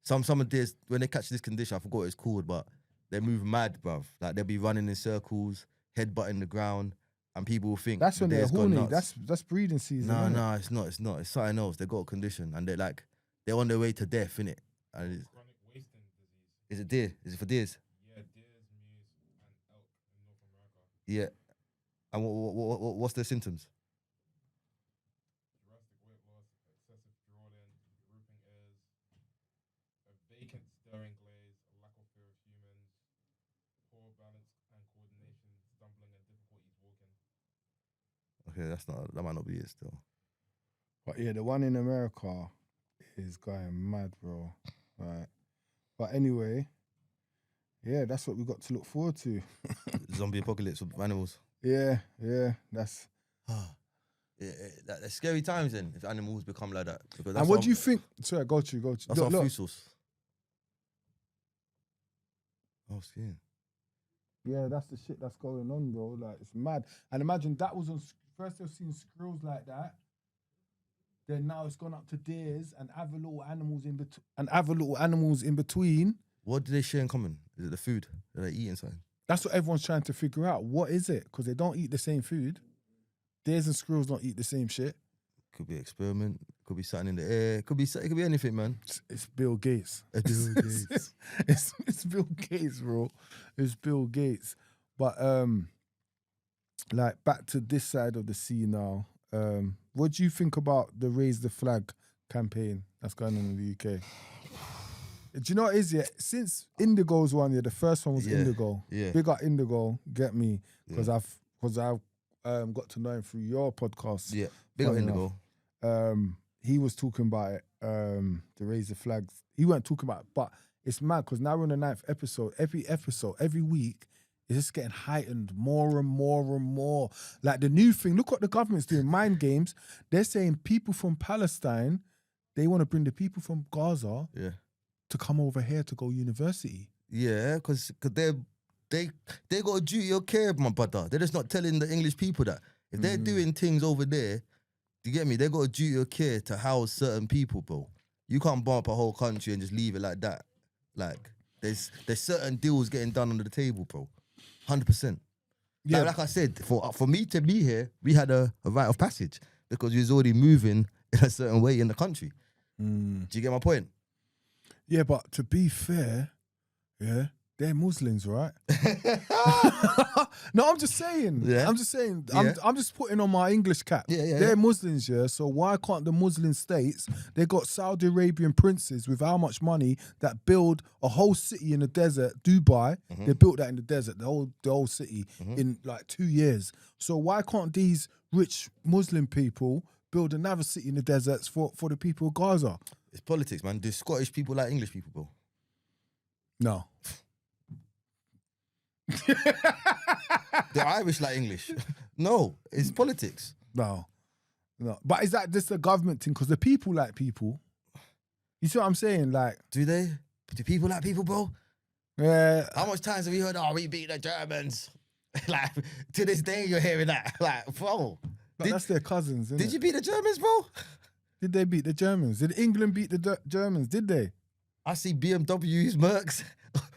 [SPEAKER 2] Some of deers, when they catch this condition, I forgot what it's called, but they move mad, bruv. Like they'll be running in circles, headbutting the ground, and people will think
[SPEAKER 1] that's when they're horny.
[SPEAKER 2] Nuts.
[SPEAKER 1] That's breeding season.
[SPEAKER 2] No, it's not. It's not. It's something else. They got a condition, and they're on their way to death, innit? And
[SPEAKER 3] Chronic wasting disease.
[SPEAKER 2] is it deer? Is it for deers?
[SPEAKER 3] Yeah, deers, moose, and elk in North America.
[SPEAKER 2] Yeah. And what's their symptoms?
[SPEAKER 3] Drastic weight loss, excessive drooling, drooping ears, a vacant staring glaze, a lack of fear of humans, poor balance and coordination, stumbling and difficulties walking.
[SPEAKER 2] Okay, that might not be it still.
[SPEAKER 1] But yeah, the one in America is going mad, bro. Right. But anyway, yeah, that's what we got to look forward to.
[SPEAKER 2] Zombie apocalypse of animals.
[SPEAKER 1] Yeah, that's.
[SPEAKER 2] That's scary times then if animals become like that. Because
[SPEAKER 1] And what do you think? Sorry, go to.
[SPEAKER 2] That's our food source. Oh, skin.
[SPEAKER 1] Yeah, that's the shit that's going on, bro. Like, it's mad. And imagine that was on first. They've seen squirrels like that. Then now it's gone up to deers and other little animals in between.
[SPEAKER 2] What do they share in common? Is it the food that they eat inside?
[SPEAKER 1] That's what everyone's trying to figure out. What is it? Because they don't eat the same food. Deers and squirrels don't eat the same shit.
[SPEAKER 2] Could be an experiment. Could be something in the air. It could be anything, man.
[SPEAKER 1] It's Bill Gates.
[SPEAKER 2] It's Bill Gates.
[SPEAKER 1] It's Bill Gates, bro. It's Bill Gates. But like back to this side of the sea now. What do you think about the Raise the Flag campaign that's going on in the UK? Do you know what it is? Yeah, since Indigo's one, the first one was Indigo.
[SPEAKER 2] Yeah.
[SPEAKER 1] Big up Indigo, get me, because I've got to know him through your podcast.
[SPEAKER 2] Yeah, big up Indigo.
[SPEAKER 1] He was talking about it, the Raise the Flags. He weren't talking about it, but it's mad because now we're on the 9th episode. Every week, it's just getting heightened more and more and more. Like the new thing, look what the government's doing, mind games. They're saying people from Palestine, they want to bring the people from Gaza to come over here to go university.
[SPEAKER 2] Yeah, because they got a duty of care, my brother. They're just not telling the English people that. If they're doing things over there, do you get me? They got a duty of care to house certain people, bro. You can't bomb up a whole country and just leave it like that. Like, there's certain deals getting done under the table, bro. 100%. Yeah. Like I said, for me to be here, we had a rite of passage because we was already moving in a certain way in the country. Do you get my point?
[SPEAKER 1] Yeah, but to be fair, they're Muslims, right? No, I'm just saying.
[SPEAKER 2] Yeah.
[SPEAKER 1] I'm just saying. I'm just putting on my English cap. They're Muslims, so why can't the Muslim states? They got Saudi Arabian princes with how much money that build a whole city in the desert, Dubai. They built that in the desert, the whole city in like 2 years. So why can't these rich Muslim people build another city in the deserts for the people of Gaza?
[SPEAKER 2] It's politics, man. Do Scottish people like English people, bro?
[SPEAKER 1] No.
[SPEAKER 2] The Irish like English. No, it's politics.
[SPEAKER 1] No. But is that just a government thing? Because the people like people. You see what I'm saying? Like,
[SPEAKER 2] do they? Do people like people, bro?
[SPEAKER 1] Yeah.
[SPEAKER 2] How much times have we heard, we beat the Germans? Like, to this day, you're hearing that. Like, bro.
[SPEAKER 1] That's their cousins, isn't it?
[SPEAKER 2] Did you beat the Germans, bro?
[SPEAKER 1] Did they beat the Germans? Did England beat the Germans? Did they?
[SPEAKER 2] I see BMWs, Mercs,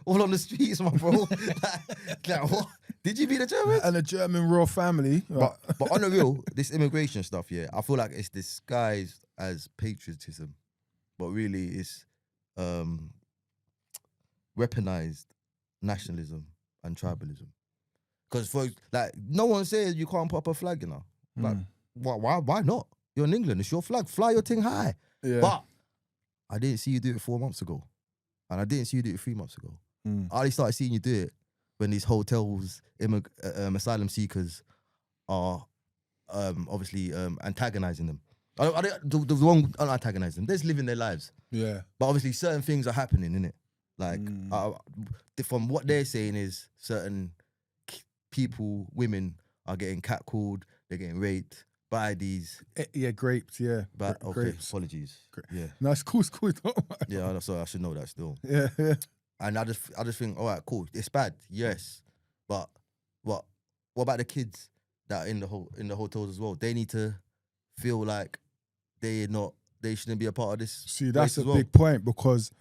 [SPEAKER 2] all on the streets, my bro. like, what? Did you beat the Germans?
[SPEAKER 1] And a German royal family.
[SPEAKER 2] But on the real, this immigration stuff, I feel like it's disguised as patriotism, but really it's weaponized nationalism and tribalism. Because no one says you can't put up a flag, you know. Like, why not? You're in England, it's your flag. Fly your thing high.
[SPEAKER 1] Yeah.
[SPEAKER 2] But I didn't see you do it 4 months ago. And I didn't see you do it 3 months ago. I only started seeing you do it when these hotels, asylum seekers are obviously antagonizing them. The wrong antagonizing them. They're just living their lives.
[SPEAKER 1] Yeah.
[SPEAKER 2] But obviously certain things are happening, innit? Like, from what they're saying is certain people, women, are getting catcalled, they're getting raped. buy these.
[SPEAKER 1] Yeah, grapes. Yeah,
[SPEAKER 2] But okay,
[SPEAKER 1] grapes.
[SPEAKER 2] apologies. Yeah,
[SPEAKER 1] No, it's cool. It's cool. Don't worry.
[SPEAKER 2] yeah. So I should know that still.
[SPEAKER 1] Yeah, yeah.
[SPEAKER 2] And I just think, all right, cool. It's bad, yes, but what about the kids that are in the hotels as well? They need to feel like they shouldn't be a part of this.
[SPEAKER 1] See, that's
[SPEAKER 2] place
[SPEAKER 1] a
[SPEAKER 2] as well.
[SPEAKER 1] big point because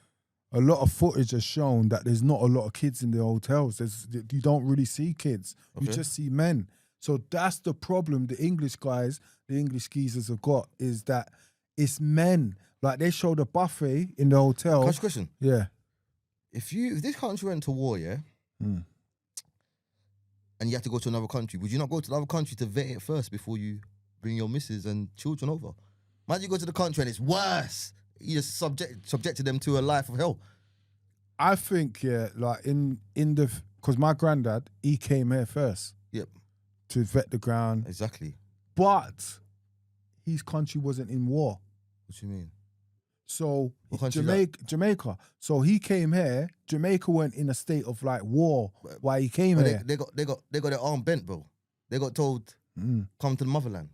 [SPEAKER 1] a lot of footage has shown that there's not a lot of kids in the hotels. You don't really see kids. You
[SPEAKER 2] Okay.
[SPEAKER 1] just see men. So that's the problem the English guys, the English geezers have got is that it's men. Like they show the buffet in the hotel.
[SPEAKER 2] Can I ask you a question?
[SPEAKER 1] Yeah.
[SPEAKER 2] If this country went to war, yeah,
[SPEAKER 1] Mm.
[SPEAKER 2] and you had to go to another country, would you not go to another country to vet it first before you bring your missus and children over? Imagine you go to the country and it's worse. You just subjected them to a life of hell.
[SPEAKER 1] I think, yeah, like because my granddad, he came here first
[SPEAKER 2] Yep,
[SPEAKER 1] to vet the ground,
[SPEAKER 2] exactly.
[SPEAKER 1] but his country wasn't in war.
[SPEAKER 2] What do you mean?
[SPEAKER 1] So
[SPEAKER 2] What country is
[SPEAKER 1] Jamaica. So he came here. Jamaica went in a state of like war while he came
[SPEAKER 2] But
[SPEAKER 1] here.
[SPEAKER 2] they got their arm bent, bro. They got told come to the motherland.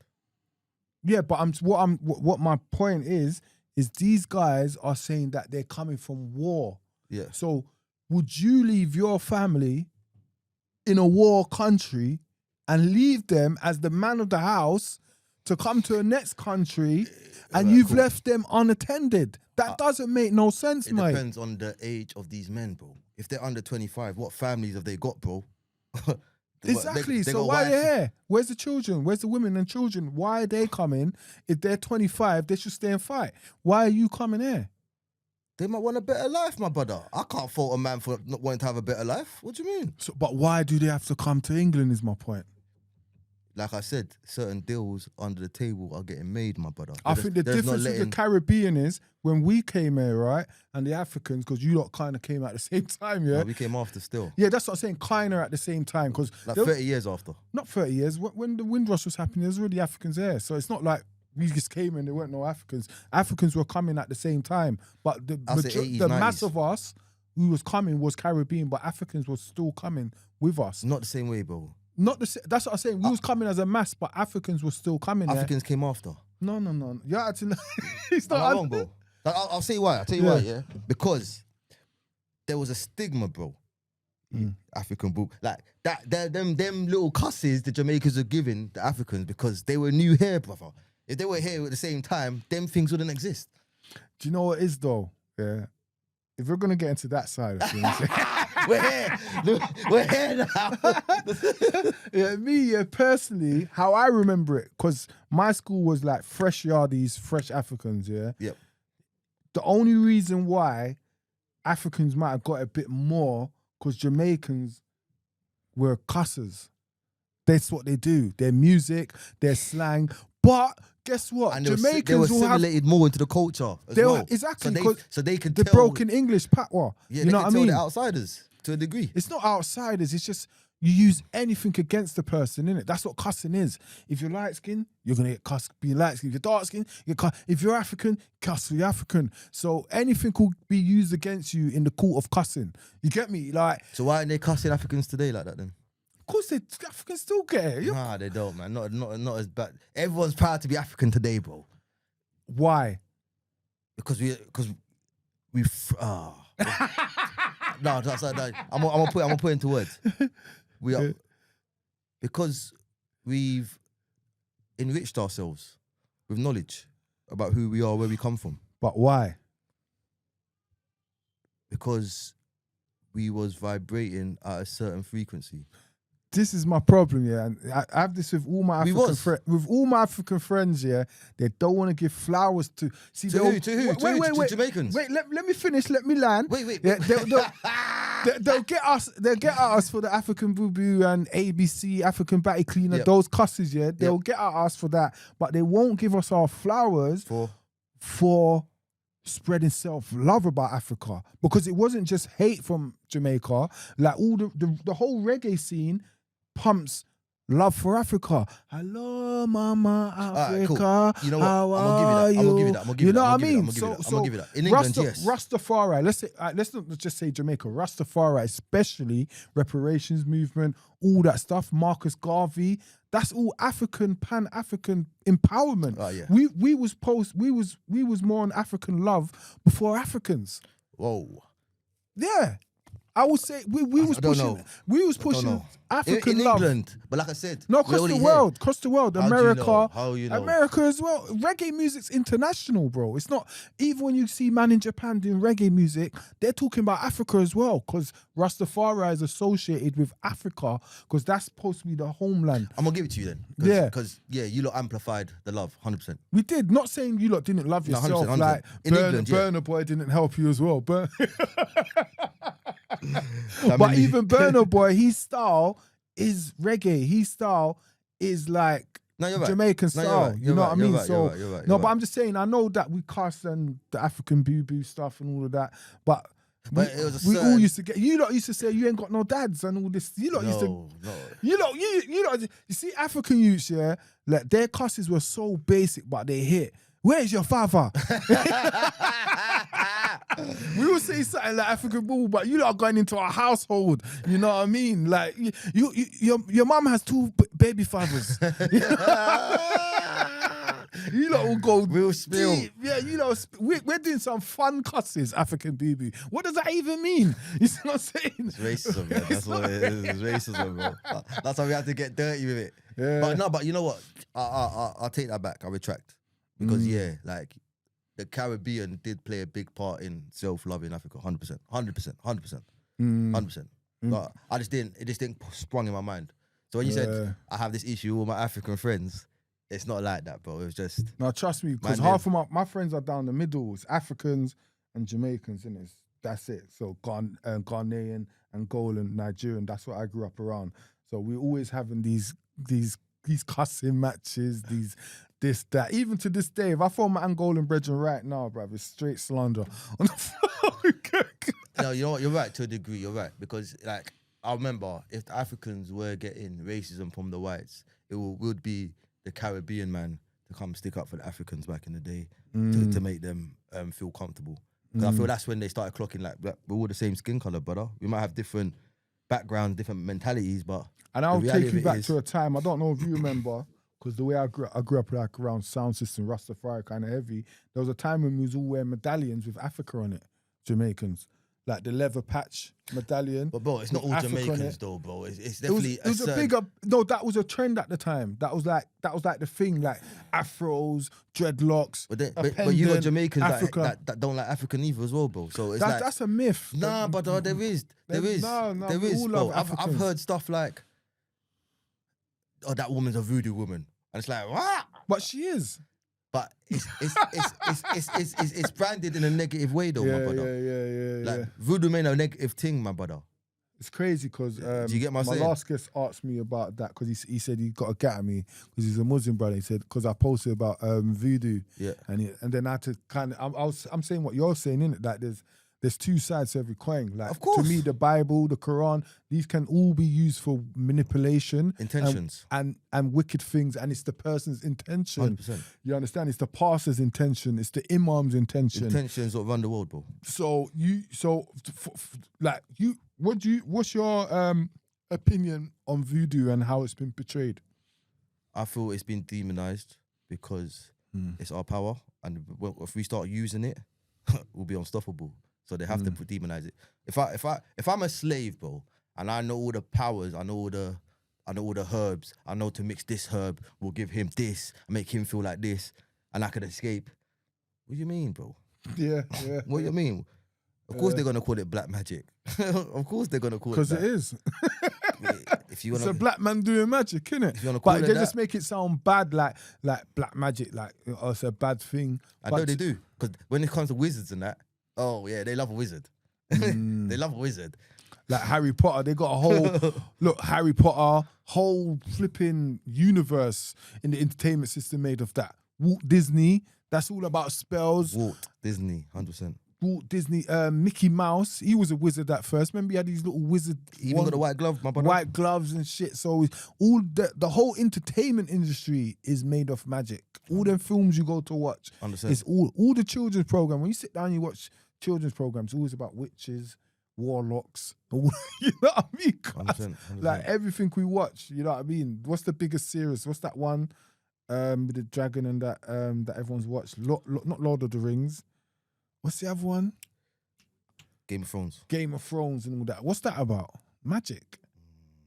[SPEAKER 1] Yeah, but what my point is these guys are saying that they're coming from war.
[SPEAKER 2] Yeah.
[SPEAKER 1] So would you leave your family in a war country and leave them as the man of the house to come to a next country and you've left them unattended? That doesn't make no sense,
[SPEAKER 2] It
[SPEAKER 1] mate.
[SPEAKER 2] depends on the age of these men, bro. If they're under 25, what families have they got, bro?
[SPEAKER 1] Exactly.
[SPEAKER 2] They
[SPEAKER 1] So
[SPEAKER 2] got
[SPEAKER 1] why are they
[SPEAKER 2] wives.
[SPEAKER 1] here? Where's the children? Where's the women and children? Why are they coming? If they're 25, they should stay and fight. Why are you coming here?
[SPEAKER 2] They might want a better life, my brother. I can't fault a man for not wanting to have a better life. What do you mean?
[SPEAKER 1] So, but why do they have to come to England is my point.
[SPEAKER 2] Like I said, certain deals under the table are getting made, my brother.
[SPEAKER 1] I think the difference with the Caribbean is when we came here, right, and the Africans, because you lot kind of came at the same time, yeah?
[SPEAKER 2] No, we came after still.
[SPEAKER 1] Yeah, that's what I'm saying, kind of at the same time, because...
[SPEAKER 2] Like 30 years after.
[SPEAKER 1] Not 30 years. When the Windrush was happening, there's already Africans there. So it's not like we just came and there weren't no Africans. Africans were coming at the same time. But the
[SPEAKER 2] 80s,
[SPEAKER 1] mass
[SPEAKER 2] 90s.
[SPEAKER 1] of us who was coming was Caribbean, but Africans were still coming with us.
[SPEAKER 2] Not the same way, bro.
[SPEAKER 1] That's what I'm saying. We was coming as a mass, but Africans were still coming there.
[SPEAKER 2] Africans came after.
[SPEAKER 1] No. You're actually... it's
[SPEAKER 2] Am I
[SPEAKER 1] not...
[SPEAKER 2] wrong, bro? I'll say why. I'll tell you why, yeah? Because there was a stigma, bro. African bro. Like, them little cusses the Jamaicans are giving the Africans because they were new here, brother. If they were here at the same time, them things wouldn't exist.
[SPEAKER 1] Do you know what it is, though? Yeah. If we're going to get into that side of things...
[SPEAKER 2] We're here. We're here now.
[SPEAKER 1] Yeah, personally, how I remember it, because my school was like fresh yardies, fresh Africans, yeah?
[SPEAKER 2] Yep.
[SPEAKER 1] The only reason why Africans might have got a bit more, because Jamaicans were cussers. That's what they do. Their music, their slang. But guess what?
[SPEAKER 2] And
[SPEAKER 1] Jamaicans
[SPEAKER 2] they were
[SPEAKER 1] will have...
[SPEAKER 2] assimilated more into the culture as well.
[SPEAKER 1] Exactly.
[SPEAKER 2] So they could
[SPEAKER 1] the
[SPEAKER 2] tell...
[SPEAKER 1] broken English patois.
[SPEAKER 2] Yeah,
[SPEAKER 1] you know
[SPEAKER 2] they
[SPEAKER 1] what I
[SPEAKER 2] could tell
[SPEAKER 1] mean?
[SPEAKER 2] they're outsiders to a degree.
[SPEAKER 1] It's not outsiders. It's just you use anything against the person, innit? That's what cussing is. If you're light skinned, you're gonna get cussed being light skinned. If you're dark skinned, you get cussed. If you're African, cuss for the African. So anything could be used against you in the court of cussing. You get me? Like,
[SPEAKER 2] So why aren't they cussing Africans today like that then?
[SPEAKER 1] of course, Africans still get it.
[SPEAKER 2] Nah, they don't, man. Not as bad. Everyone's proud to be African today, bro.
[SPEAKER 1] Why?
[SPEAKER 2] Because we no, I'm gonna put into words. We are because we've enriched ourselves with knowledge about who we are, where we come from.
[SPEAKER 1] But why?
[SPEAKER 2] Because we was vibrating at a certain frequency.
[SPEAKER 1] This is my problem, yeah. And I have this with all my African friends, yeah. They don't want to give flowers to. See,
[SPEAKER 2] To who? To
[SPEAKER 1] wait,
[SPEAKER 2] Jamaicans?
[SPEAKER 1] Wait, let me finish. Let me land.
[SPEAKER 2] Wait.
[SPEAKER 1] Yeah, they'll get us. They'll get at us for the African boo boo and ABC, African batty cleaner.
[SPEAKER 2] Yep.
[SPEAKER 1] Those cusses, yeah. They'll get at us for that, but they won't give us our flowers for spreading self-love about Africa, because it wasn't just hate from Jamaica. Like all the whole reggae scene pumps love for Africa. Hello, Mama
[SPEAKER 2] Alright, cool.
[SPEAKER 1] Africa.
[SPEAKER 2] You know what?
[SPEAKER 1] How
[SPEAKER 2] I'm gonna give you that. I'm gonna give
[SPEAKER 1] You
[SPEAKER 2] you that.
[SPEAKER 1] know
[SPEAKER 2] I'm
[SPEAKER 1] what I
[SPEAKER 2] gonna give you
[SPEAKER 1] mean?
[SPEAKER 2] that. I'm
[SPEAKER 1] So
[SPEAKER 2] gonna give you that. In England, yes.
[SPEAKER 1] Rastafari. Let's not just say Jamaica. Rastafari, especially reparations movement, all that stuff. Marcus Garvey. That's all African, Pan-African empowerment.
[SPEAKER 2] Oh, yeah.
[SPEAKER 1] We was more on African love before Africans.
[SPEAKER 2] Whoa.
[SPEAKER 1] Yeah. I would say we was
[SPEAKER 2] I don't
[SPEAKER 1] pushing
[SPEAKER 2] know.
[SPEAKER 1] we was
[SPEAKER 2] I don't
[SPEAKER 1] pushing
[SPEAKER 2] know.
[SPEAKER 1] African
[SPEAKER 2] in
[SPEAKER 1] love.
[SPEAKER 2] England, but like I said,
[SPEAKER 1] No,
[SPEAKER 2] we're
[SPEAKER 1] across
[SPEAKER 2] only
[SPEAKER 1] the
[SPEAKER 2] here.
[SPEAKER 1] world,
[SPEAKER 2] How
[SPEAKER 1] America,
[SPEAKER 2] do you know? How you know?
[SPEAKER 1] America as well. Reggae music's international, bro. It's not, even when you see man in Japan doing reggae music, they're talking about Africa as well, because Rastafari is associated with Africa, because that's supposed to be the homeland.
[SPEAKER 2] I'm gonna give it to you then.
[SPEAKER 1] Yeah.
[SPEAKER 2] Because you lot amplified the love, 100%.
[SPEAKER 1] We did. Not saying you lot didn't love
[SPEAKER 2] No,
[SPEAKER 1] yourself.
[SPEAKER 2] 100%.
[SPEAKER 1] Like
[SPEAKER 2] In England, yeah.
[SPEAKER 1] Burna Boy didn't help you as well. But
[SPEAKER 2] I
[SPEAKER 1] but
[SPEAKER 2] mean,
[SPEAKER 1] even Burna Boy, his style is reggae. His style is like
[SPEAKER 2] No, you're right.
[SPEAKER 1] Jamaican
[SPEAKER 2] No,
[SPEAKER 1] style.
[SPEAKER 2] you're right.
[SPEAKER 1] You
[SPEAKER 2] You're
[SPEAKER 1] know
[SPEAKER 2] right.
[SPEAKER 1] what I mean?
[SPEAKER 2] You're right.
[SPEAKER 1] So
[SPEAKER 2] You're right. You're right.
[SPEAKER 1] no,
[SPEAKER 2] You're
[SPEAKER 1] but
[SPEAKER 2] right.
[SPEAKER 1] I'm just saying, I know that we cast and the African boo stuff and all of that, but
[SPEAKER 2] it was a
[SPEAKER 1] we all
[SPEAKER 2] certain-
[SPEAKER 1] used to get. You lot used to say you ain't got no dads and all this. You lot used to.
[SPEAKER 2] No.
[SPEAKER 1] You know, you see African youths, yeah, like their cusses were so basic, but they hit. Where's your father? We would say something like African bull, but you lot are going into a household. You know what I mean? Like your mum has two baby fathers. You lot will go
[SPEAKER 2] Real spill.
[SPEAKER 1] deep. Yeah, you know, we're doing some fun cusses, African BB. What does that even mean? You see what I'm saying?
[SPEAKER 2] It's racism, man. That's what it is. It's racism, bro. That's why we have to get dirty with it.
[SPEAKER 1] Yeah.
[SPEAKER 2] But you know what? I'll take that back. I retract. Because like the Caribbean did play a big part in self-love in Africa. 100%. 100%. 100%. But it just didn't sprung in my mind. So when you said I have this issue with my African friends, it's not like that, bro. It was just
[SPEAKER 1] No, trust me, because
[SPEAKER 2] Man,
[SPEAKER 1] half of my friends are down the middle. It's Africans and Jamaicans, innit? That's it. So Ghanaian, Angolan, Nigerian. That's what I grew up around. So we're always having these cussing matches, this, that. Even to this day, if I phone my Angolan brethren right now, bruv, it's straight slander on the phone.
[SPEAKER 2] No, you know what? You're right to a degree. You're right. Because like I remember if the Africans were getting racism from the whites, it would be the Caribbean man to come stick up for the Africans back in the day to make them feel comfortable. Because I feel that's when they started clocking like we're all the same skin color, brother. We might have different backgrounds, different mentalities, but
[SPEAKER 1] And I'll
[SPEAKER 2] the reality
[SPEAKER 1] take you
[SPEAKER 2] of it
[SPEAKER 1] back
[SPEAKER 2] is-
[SPEAKER 1] to a time, I don't know if you remember, because the way I grew up like around sound system, Rastafari kind of heavy, there was a time when we was all wearing medallions with Africa on it, Jamaicans. Like the leather patch medallion.
[SPEAKER 2] But bro, it's not
[SPEAKER 1] with
[SPEAKER 2] all
[SPEAKER 1] Africa on
[SPEAKER 2] Jamaicans
[SPEAKER 1] it.
[SPEAKER 2] though, bro. It's
[SPEAKER 1] It was,
[SPEAKER 2] definitely
[SPEAKER 1] it was a bigger, no, that was a trend at the time. That was like the thing, like afros, dreadlocks,
[SPEAKER 2] But, then,
[SPEAKER 1] a
[SPEAKER 2] but you got
[SPEAKER 1] pendant,
[SPEAKER 2] Jamaicans
[SPEAKER 1] Africa.
[SPEAKER 2] that don't like African either as well, bro. So it's like
[SPEAKER 1] That's a myth.
[SPEAKER 2] nah, but there is,
[SPEAKER 1] No,
[SPEAKER 2] there
[SPEAKER 1] we
[SPEAKER 2] is,
[SPEAKER 1] all
[SPEAKER 2] bro.
[SPEAKER 1] love
[SPEAKER 2] I've
[SPEAKER 1] Africans.
[SPEAKER 2] heard stuff like, oh, that woman's a voodoo woman, and it's like what?
[SPEAKER 1] But she is.
[SPEAKER 2] But it's branded in a negative way though, my brother.
[SPEAKER 1] Yeah.
[SPEAKER 2] Like voodoo ain't a negative thing, my brother.
[SPEAKER 1] It's crazy because
[SPEAKER 2] Do you get my saying?
[SPEAKER 1] last guest asked me about that because he said he got a get at me because he's a Muslim brother. He said because I posted about voodoo,
[SPEAKER 2] Yeah.
[SPEAKER 1] and then I had to kind of I'm saying what you're saying, innit? Like there's two sides to every coin. Like
[SPEAKER 2] Of course.
[SPEAKER 1] to me, the Bible, the Quran, these can all be used for manipulation,
[SPEAKER 2] Intentions.
[SPEAKER 1] and wicked things, and it's the person's intention.
[SPEAKER 2] 100%.
[SPEAKER 1] You understand? It's the pastor's intention. It's the imam's intention.
[SPEAKER 2] Intentions that run the world, bro.
[SPEAKER 1] What's your opinion on voodoo and how it's been portrayed?
[SPEAKER 2] I feel it's been demonized because it's our power, and if we start using it, we'll be unstoppable. So they have to demonize it. If I'm a slave, bro, and I know all the powers, I know all the herbs, I know to mix this herb will give him this, make him feel like this, and I could escape. What do you mean, bro?
[SPEAKER 1] Yeah.
[SPEAKER 2] What do you mean? Of course they're gonna call it black magic. Of course they're gonna call it
[SPEAKER 1] Because
[SPEAKER 2] that.
[SPEAKER 1] it is.
[SPEAKER 2] If you
[SPEAKER 1] It's
[SPEAKER 2] wanna,
[SPEAKER 1] a black man doing magic, innit?
[SPEAKER 2] If you wanna call
[SPEAKER 1] But
[SPEAKER 2] it
[SPEAKER 1] they
[SPEAKER 2] that.
[SPEAKER 1] just make it sound bad, like black magic, like oh, it's a bad thing.
[SPEAKER 2] I know they do, because when it comes to wizards and that, oh yeah, they love a wizard. They love a wizard.
[SPEAKER 1] Like Harry Potter, they got a whole Harry Potter, whole flipping universe in the entertainment system made of that. Walt Disney, that's all about spells.
[SPEAKER 2] Walt Disney, 100%.
[SPEAKER 1] Walt Disney, Mickey Mouse. He was a wizard at first. Remember, he had these little wizard.
[SPEAKER 2] He even got the white glove, my brother.
[SPEAKER 1] White gloves and shit. So all the whole entertainment industry is made of magic. All them films you go to watch, it's all the children's program. When you sit down, and you watch children's programs. It's always about witches, warlocks. You know what I mean?
[SPEAKER 2] 100%.
[SPEAKER 1] Like everything we watch. You know what I mean? What's the biggest series? What's that one with the dragon and that that everyone's watched? Not Lord of the Rings. What's the other one?
[SPEAKER 2] Game of Thrones.
[SPEAKER 1] Game of Thrones and all that. What's that about? Magic.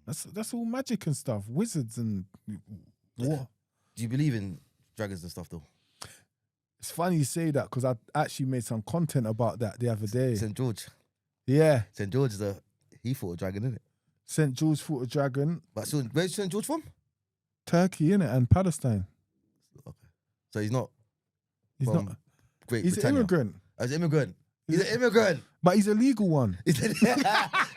[SPEAKER 1] That's all magic and stuff. Wizards and what?
[SPEAKER 2] Do you believe in dragons and stuff though?
[SPEAKER 1] It's funny you say that because I actually made some content about that the other day.
[SPEAKER 2] St. George.
[SPEAKER 1] Yeah.
[SPEAKER 2] St. George he fought a dragon, innit?
[SPEAKER 1] St. George fought a dragon.
[SPEAKER 2] But so where's St. George from?
[SPEAKER 1] Turkey, innit? And Palestine.
[SPEAKER 2] Okay. So he's not.
[SPEAKER 1] He's
[SPEAKER 2] from
[SPEAKER 1] not.
[SPEAKER 2] Great
[SPEAKER 1] He's
[SPEAKER 2] Britannia.
[SPEAKER 1] an immigrant.
[SPEAKER 2] He's an immigrant. He's an immigrant.
[SPEAKER 1] But he's a legal one.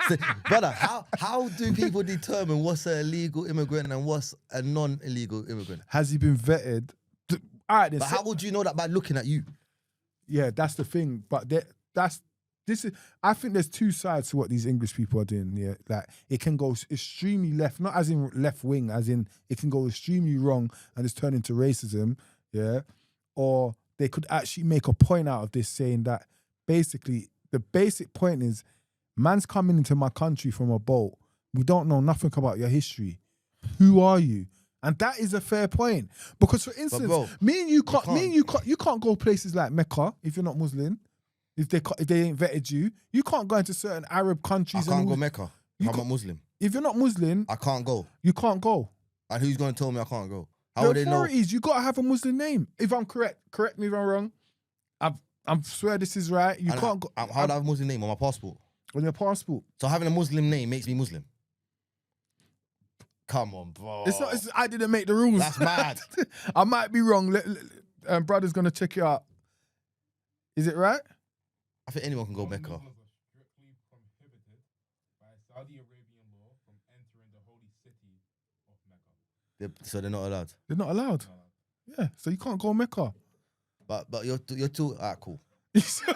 [SPEAKER 2] So, brother, how do people determine what's a legal immigrant and what's a non-illegal immigrant?
[SPEAKER 1] Has he been vetted? All right, then.
[SPEAKER 2] But how would you know that by looking at you?
[SPEAKER 1] Yeah, that's the thing. But I think there's two sides to what these English people are doing. Yeah, like it can go extremely left, not as in left wing, as in it can go extremely wrong and just turn into racism. Yeah, or they could actually make a point out of this, saying that basically the basic point is, man's coming into my country from a boat. We don't know nothing about your history. Who are you? And that is a fair point, because for instance,
[SPEAKER 2] bro,
[SPEAKER 1] me and you can't go places like Mecca if you're not Muslim. If they ain't vetted you, you can't go into certain Arab countries.
[SPEAKER 2] I can't go Mecca. I'm not Muslim.
[SPEAKER 1] If you're not Muslim,
[SPEAKER 2] I can't go.
[SPEAKER 1] You can't go.
[SPEAKER 2] And who's going to tell me I can't go? How
[SPEAKER 1] The
[SPEAKER 2] would they know?
[SPEAKER 1] authorities, you got to have a Muslim name. If I'm correct me if I'm wrong. I swear this is right. You can't go.
[SPEAKER 2] How do I have a Muslim name on my passport?
[SPEAKER 1] On your passport.
[SPEAKER 2] So having a Muslim name makes me Muslim. Come on, bro.
[SPEAKER 1] I didn't make the rules.
[SPEAKER 2] That's mad.
[SPEAKER 1] I might be wrong. Brother's gonna check it out. Is it right?
[SPEAKER 2] I think anyone can go Mecca.
[SPEAKER 3] Muslims are strictly prohibited by Saudi Arabian law from entering the holy city of Mecca.
[SPEAKER 2] So they're not allowed.
[SPEAKER 1] They're not allowed. Yeah, so you can't go Mecca.
[SPEAKER 2] But you're talking. Alright, cool.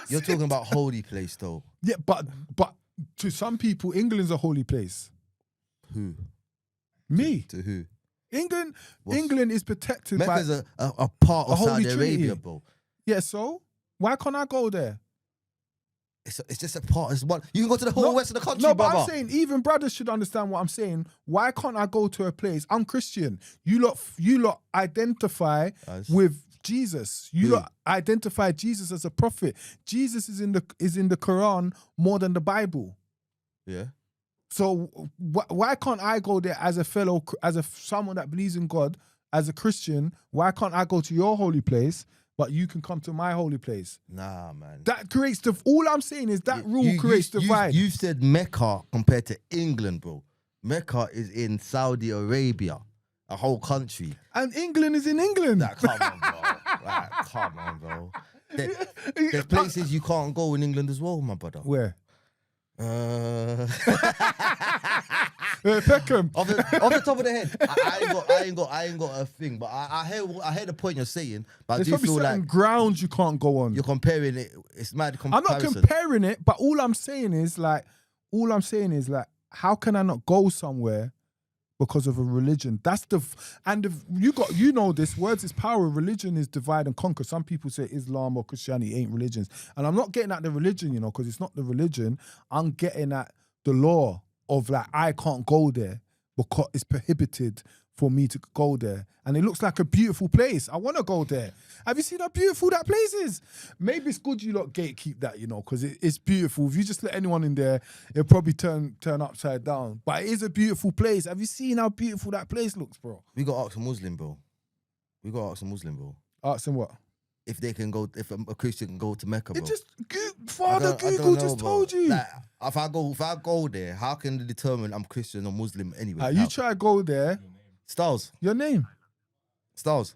[SPEAKER 2] You're talking about holy place though.
[SPEAKER 1] Yeah, but to some people, England's a holy place.
[SPEAKER 2] Who?
[SPEAKER 1] Me.
[SPEAKER 2] To who?
[SPEAKER 1] England is protected
[SPEAKER 2] Mecca's
[SPEAKER 1] by
[SPEAKER 2] a part of
[SPEAKER 1] Holy
[SPEAKER 2] Saudi
[SPEAKER 1] Trinity.
[SPEAKER 2] Arabia, bro.
[SPEAKER 1] Yeah, so why can't I go there?
[SPEAKER 2] It's just a part. It's one. You can go to the whole west of the country,
[SPEAKER 1] No, but
[SPEAKER 2] brother.
[SPEAKER 1] I'm saying even brothers should understand what I'm saying. Why can't I go to a place? I'm Christian. You lot identify with Jesus. You lot identify Jesus as a prophet. Jesus is in the Quran more than the Bible.
[SPEAKER 2] Yeah.
[SPEAKER 1] So why can't I go there as someone that believes in God, as a Christian? Why can't I go to your holy place, but you can come to my holy place?
[SPEAKER 2] Nah, man.
[SPEAKER 1] That creates all I'm saying is that rule creates divide.
[SPEAKER 2] You said Mecca compared to England, bro. Mecca is in Saudi Arabia, a whole country.
[SPEAKER 1] And England is in England.
[SPEAKER 2] Come on, bro. Come on, bro. There's places you can't go in England as well, my brother.
[SPEAKER 1] Where?
[SPEAKER 2] Peckham. Off the top of the head, I ain't got a thing. But I hear the point you're saying. But
[SPEAKER 1] There's
[SPEAKER 2] I do
[SPEAKER 1] probably
[SPEAKER 2] feel
[SPEAKER 1] certain
[SPEAKER 2] like
[SPEAKER 1] grounds you can't go on.
[SPEAKER 2] you're comparing it. It's mad comparison.
[SPEAKER 1] I'm not comparing it, but all I'm saying is how can I not go somewhere because of a religion? That's you know this. Words is power. Religion is divide and conquer. Some people say Islam or Christianity ain't religions, and I'm not getting at the religion, because it's not the religion. I'm getting at the law of I can't go there because it's prohibited for me to go there. And it looks like a beautiful place. I want to go there. Have you seen how beautiful that place is? Maybe it's good you lot gatekeep that, because it's beautiful. If you just let anyone in there, it'll probably turn upside down. But it is a beautiful place. Have you seen how beautiful that place looks, bro?
[SPEAKER 2] We got to ask a Muslim, bro.
[SPEAKER 1] Ask them what?
[SPEAKER 2] If they can go, if a Christian can go to Mecca, bro.
[SPEAKER 1] It just Google just told you.
[SPEAKER 2] Like, if I go there, how can they determine I'm Christian or Muslim anyway?
[SPEAKER 1] You try to go there.
[SPEAKER 2] Styles.
[SPEAKER 1] Your name.
[SPEAKER 2] Styles.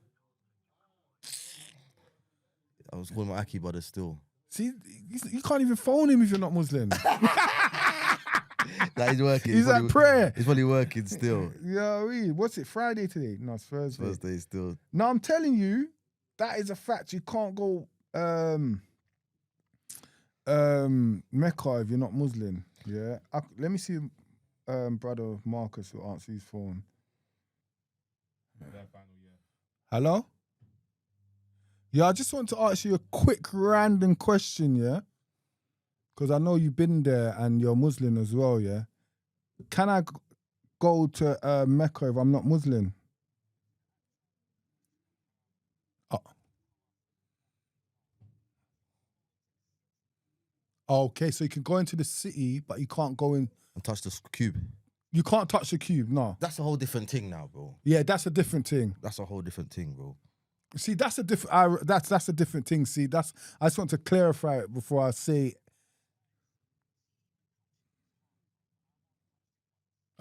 [SPEAKER 2] I was calling my Aki brother still.
[SPEAKER 1] See, you can't even phone him if you're not Muslim.
[SPEAKER 2] Like he's working.
[SPEAKER 1] He's at prayer.
[SPEAKER 2] He's probably working still.
[SPEAKER 1] Yeah, what's it? Friday today? No, it's Thursday.
[SPEAKER 2] Thursday still.
[SPEAKER 1] No, I'm telling you, that is a fact. You can't go. Mecca, if you're not Muslim, yeah. Let me see, brother Marcus will answer his phone.
[SPEAKER 3] Their final year.
[SPEAKER 1] Hello? Yeah, I just want to ask you a quick random question, yeah? Because I know you've been there and you're Muslim as well, yeah? Can I go to Mecca if I'm not Muslim? Oh. Okay, so you can go into the city, but you can't go in.
[SPEAKER 2] And touch the cube.
[SPEAKER 1] You can't touch the cube, no.
[SPEAKER 2] That's a whole different thing now, bro.
[SPEAKER 1] Yeah, that's a different thing.
[SPEAKER 2] That's a whole different thing, bro.
[SPEAKER 1] See, that's a different. That's a different thing. See, I just want to clarify it before I say.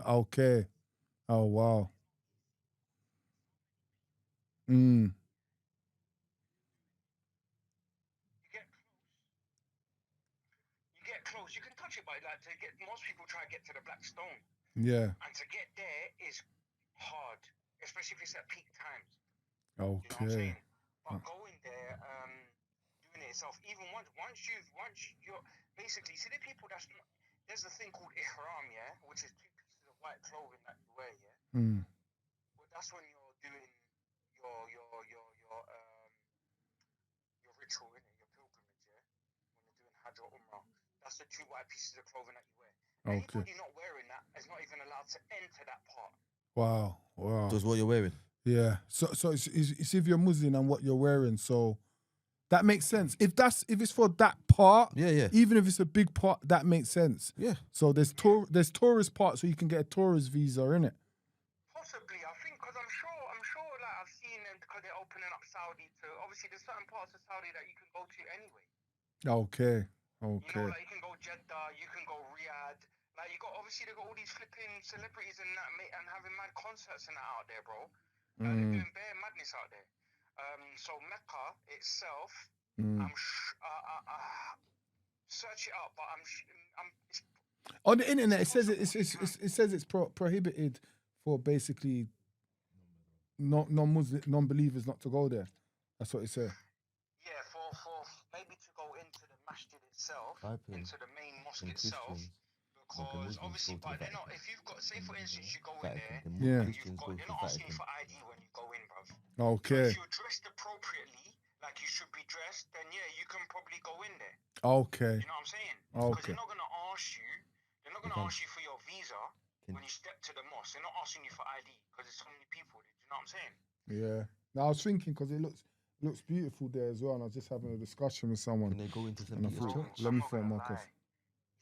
[SPEAKER 1] Okay. Oh wow.
[SPEAKER 4] You get close. You can touch it, but like most people try to get to the black stone.
[SPEAKER 1] Yeah.
[SPEAKER 4] And to get there is hard, especially if it's at peak times.
[SPEAKER 1] Okay.
[SPEAKER 4] You know what I'm saying? But going there, doing it itself, even once you're basically see the people there's a thing called ihram, yeah, which is 2 pieces of white clothing that you wear, yeah. Well, that's when you're doing your ritual, innit? Your pilgrimage, yeah. When you're doing Hajj or Umrah, that's the 2 white pieces of clothing that you wear.
[SPEAKER 1] Okay.
[SPEAKER 4] Anybody not wearing that is not even allowed to enter that part.
[SPEAKER 1] Wow.
[SPEAKER 2] That's what you're wearing.
[SPEAKER 1] Yeah. So it's if you're Muslim and what you're wearing, so that makes sense. If it's for that part,
[SPEAKER 2] Yeah.
[SPEAKER 1] even if it's a big part, that makes sense.
[SPEAKER 2] Yeah.
[SPEAKER 1] So there's tourist parts, so you can get a tourist visa, innit?
[SPEAKER 4] Possibly, I think, because I'm sure, like I've seen them because they're opening up Saudi to. Obviously, there's certain parts of Saudi that you can go to anyway.
[SPEAKER 1] Okay.
[SPEAKER 4] You know, like you can go Jeddah, you can go Riyadh. Like obviously they got all these flipping celebrities and that, mate, and having mad concerts and that out there, bro. They're doing bare madness out there. So Mecca itself, search it up, but
[SPEAKER 1] on the internet it says it says it's prohibited for basically non-Muslim non-believers not to go there. That's what it said.
[SPEAKER 4] Yeah, for maybe to go into the masjid itself, into the main mosque itself. Because obviously, but they're not. If you've got, say for instance, you go in there, and they're not asking you for ID when you go in, bruv.
[SPEAKER 1] Okay.
[SPEAKER 4] So if you're dressed appropriately, like you should be dressed, then yeah, you can probably go in there.
[SPEAKER 1] Okay.
[SPEAKER 4] You know what I'm saying? Because they're not gonna ask you. They're not gonna ask you for your visa when you step to the mosque. They're not asking you for ID because there's so many people. Do you know what I'm saying?
[SPEAKER 1] Yeah. Now I was thinking because it looks beautiful there as well, and I was just having a discussion with someone.
[SPEAKER 2] Can they go into St.
[SPEAKER 1] And I
[SPEAKER 2] Peter's
[SPEAKER 1] thought,
[SPEAKER 2] Church?
[SPEAKER 1] let me phone Marcus.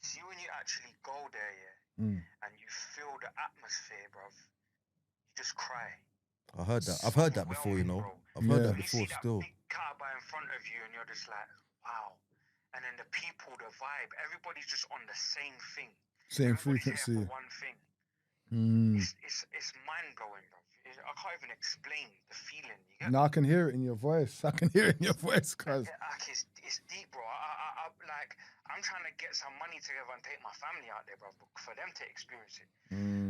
[SPEAKER 4] See, when you actually go there, and you feel the atmosphere, bruv, you just cry.
[SPEAKER 2] I heard that. I've heard that before, you know. I've heard that before.
[SPEAKER 4] You see
[SPEAKER 2] Still.
[SPEAKER 4] that big Kaaba in front of you, and you're just like, wow. And then the people, the vibe, everybody's just on the same thing.
[SPEAKER 1] Same
[SPEAKER 4] Everybody's
[SPEAKER 1] frequency.
[SPEAKER 4] here for one thing. It's mind blowing, bruv. I can't even explain the feeling. You get
[SPEAKER 1] Now I can hear it in your voice. I can hear it in your voice, cuz.
[SPEAKER 4] It's deep, bro. I'm trying to get some money together and take my family out there, bro, for them to experience it.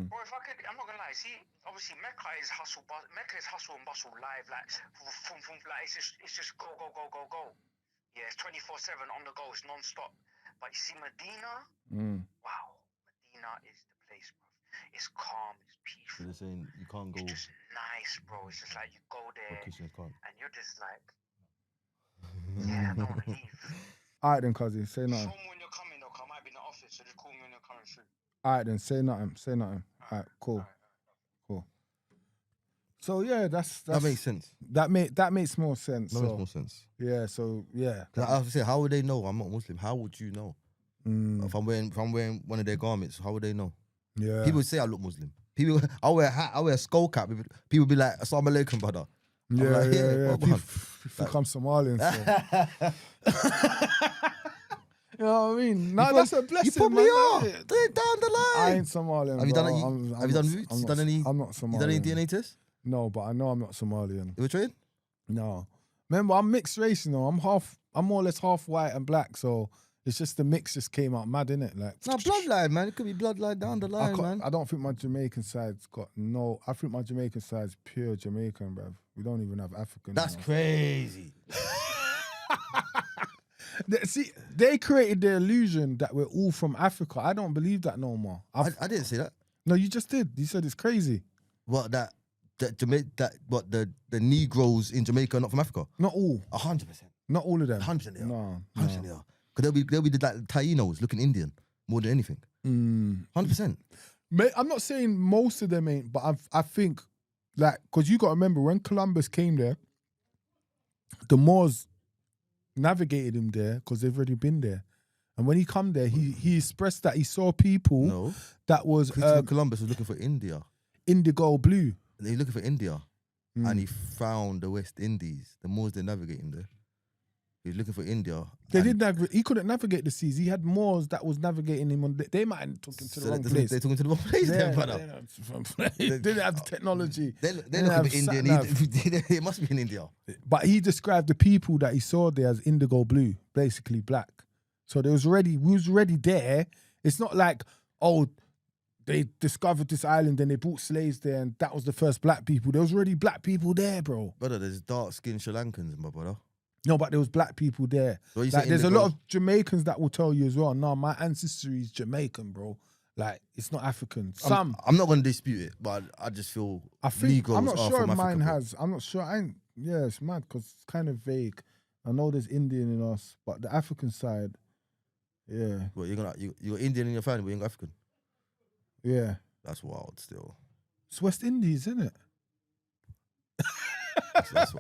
[SPEAKER 4] Bro, if I could, I'm not gonna lie. See, obviously Mecca is hustle and bustle live, like, like it's just go. Yeah, it's 24/7 on the go. It's non-stop. But you see Medina, wow, Medina is the place, bro. It's calm, it's peaceful.
[SPEAKER 2] So they're saying you can't go.
[SPEAKER 4] It's just nice, bro. It's just like you go there and you're just like, yeah, I don't want to leave.
[SPEAKER 1] All right then, cuzzy, say nothing.
[SPEAKER 4] Show me when you're coming, though. I might be in the office, so just call me when you're coming through.
[SPEAKER 1] All right then, say nothing. All right, cool. Cool. So yeah, that's
[SPEAKER 2] That makes sense.
[SPEAKER 1] That makes more sense.
[SPEAKER 2] That makes more sense.
[SPEAKER 1] Yeah, so yeah.
[SPEAKER 2] I was saying, how would they know I'm not Muslim? How would you know? If I'm wearing one of their garments, how would they know?
[SPEAKER 1] Yeah.
[SPEAKER 2] People would say I look Muslim. I wear a hat, I wear a skull cap. People be like, Assalamu alaikum, brother.
[SPEAKER 1] Yeah,
[SPEAKER 2] like,
[SPEAKER 1] yeah. People become Somalian. So. You know what I mean? No, that's a blessing.
[SPEAKER 2] You probably
[SPEAKER 1] man.
[SPEAKER 2] are. They're down the line.
[SPEAKER 1] I ain't Somalian.
[SPEAKER 2] Have you
[SPEAKER 1] bro.
[SPEAKER 2] done? Have you done roots? You done any?
[SPEAKER 1] I'm not Somalian.
[SPEAKER 2] You done any DNA tests?
[SPEAKER 1] No, but I know I'm not Somalian.
[SPEAKER 2] You were trained?
[SPEAKER 1] No. Remember, I'm mixed race, you know. I'm more or less half white and black, so it's just the mix just came out mad, innit? Like,
[SPEAKER 2] no, bloodline, man. It could be bloodline down the line, man.
[SPEAKER 1] I don't think my Jamaican side's got no. I think my Jamaican side's pure Jamaican, bruv. We don't even have African.
[SPEAKER 2] That's crazy.
[SPEAKER 1] See, they created the illusion that we're all from Africa. I don't believe that no more.
[SPEAKER 2] I didn't say that.
[SPEAKER 1] No, you just did. You said it's crazy.
[SPEAKER 2] What the Negroes in Jamaica are not from Africa?
[SPEAKER 1] Not all.
[SPEAKER 2] 100%.
[SPEAKER 1] Not all of them.
[SPEAKER 2] 100% they are.
[SPEAKER 1] No.
[SPEAKER 2] 100% they are. Because they'll be the like, Tainos looking Indian more than anything. 100%.
[SPEAKER 1] I'm not saying most of them ain't, but I think, like, because you got to remember when Columbus came there, the Moors navigated him there because they've already been there. And when he come there, he expressed that he saw people that was
[SPEAKER 2] Columbus was looking for India.
[SPEAKER 1] Indigo blue.
[SPEAKER 2] And he was looking for India. And he found the West Indies. The Moors didn't navigate him there. He was looking for India.
[SPEAKER 1] He couldn't navigate the seas. He had Moors that was navigating him. They might have took him to the wrong place.
[SPEAKER 2] They took him to the wrong place then, brother.
[SPEAKER 1] They didn't have the technology.
[SPEAKER 2] They're looking for Indian. It must be in India.
[SPEAKER 1] But he described the people that he saw there as indigo blue, basically black. So we was already there. It's not like, they discovered this island and they brought slaves there and that was the first black people. There was already black people there, bro.
[SPEAKER 2] Brother, there's dark-skinned Sri Lankans, my brother.
[SPEAKER 1] No, but there was black people there.
[SPEAKER 2] So
[SPEAKER 1] like, there's a lot of Jamaicans that will tell you as well, no, my ancestry is Jamaican, bro. Like, it's not African.
[SPEAKER 2] I'm not going to dispute it, but I just feel Negroes
[SPEAKER 1] I'm not
[SPEAKER 2] are
[SPEAKER 1] sure
[SPEAKER 2] from
[SPEAKER 1] mine
[SPEAKER 2] Africa,
[SPEAKER 1] has. I'm not sure. It's mad because it's kind of vague. I know there's Indian in us, but the African side, yeah.
[SPEAKER 2] Well, you're Indian in your family, but you're African.
[SPEAKER 1] Yeah.
[SPEAKER 2] That's wild still.
[SPEAKER 1] It's West Indies, isn't it?
[SPEAKER 2] That's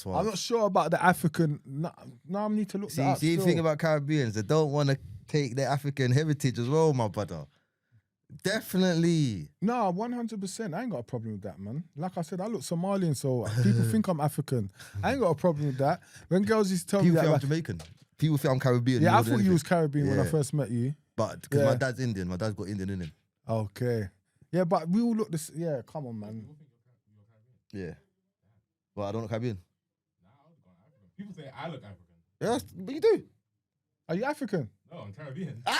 [SPEAKER 2] wild.
[SPEAKER 1] I'm not sure about the African. No, I need to look that up.
[SPEAKER 2] See, the thing about Caribbeans, they don't want to take their African heritage as well, my brother. Definitely.
[SPEAKER 1] No, 100%. I ain't got a problem with that, man. Like I said, I look Somalian, so people think I'm African. I ain't got a problem with that. When girls used to tell me that,
[SPEAKER 2] people think I'm Jamaican. People think I'm Caribbean.
[SPEAKER 1] Yeah, I thought you was Caribbean when I first met you.
[SPEAKER 2] But because my dad's Indian, my dad's got Indian in him.
[SPEAKER 1] Okay. Yeah, but we all look this. Yeah, come on, man.
[SPEAKER 2] Yeah. Well, I don't look Caribbean.
[SPEAKER 3] People say I look African.
[SPEAKER 2] Yeah, but you do.
[SPEAKER 1] Are you African?
[SPEAKER 3] No, I'm Caribbean.
[SPEAKER 1] I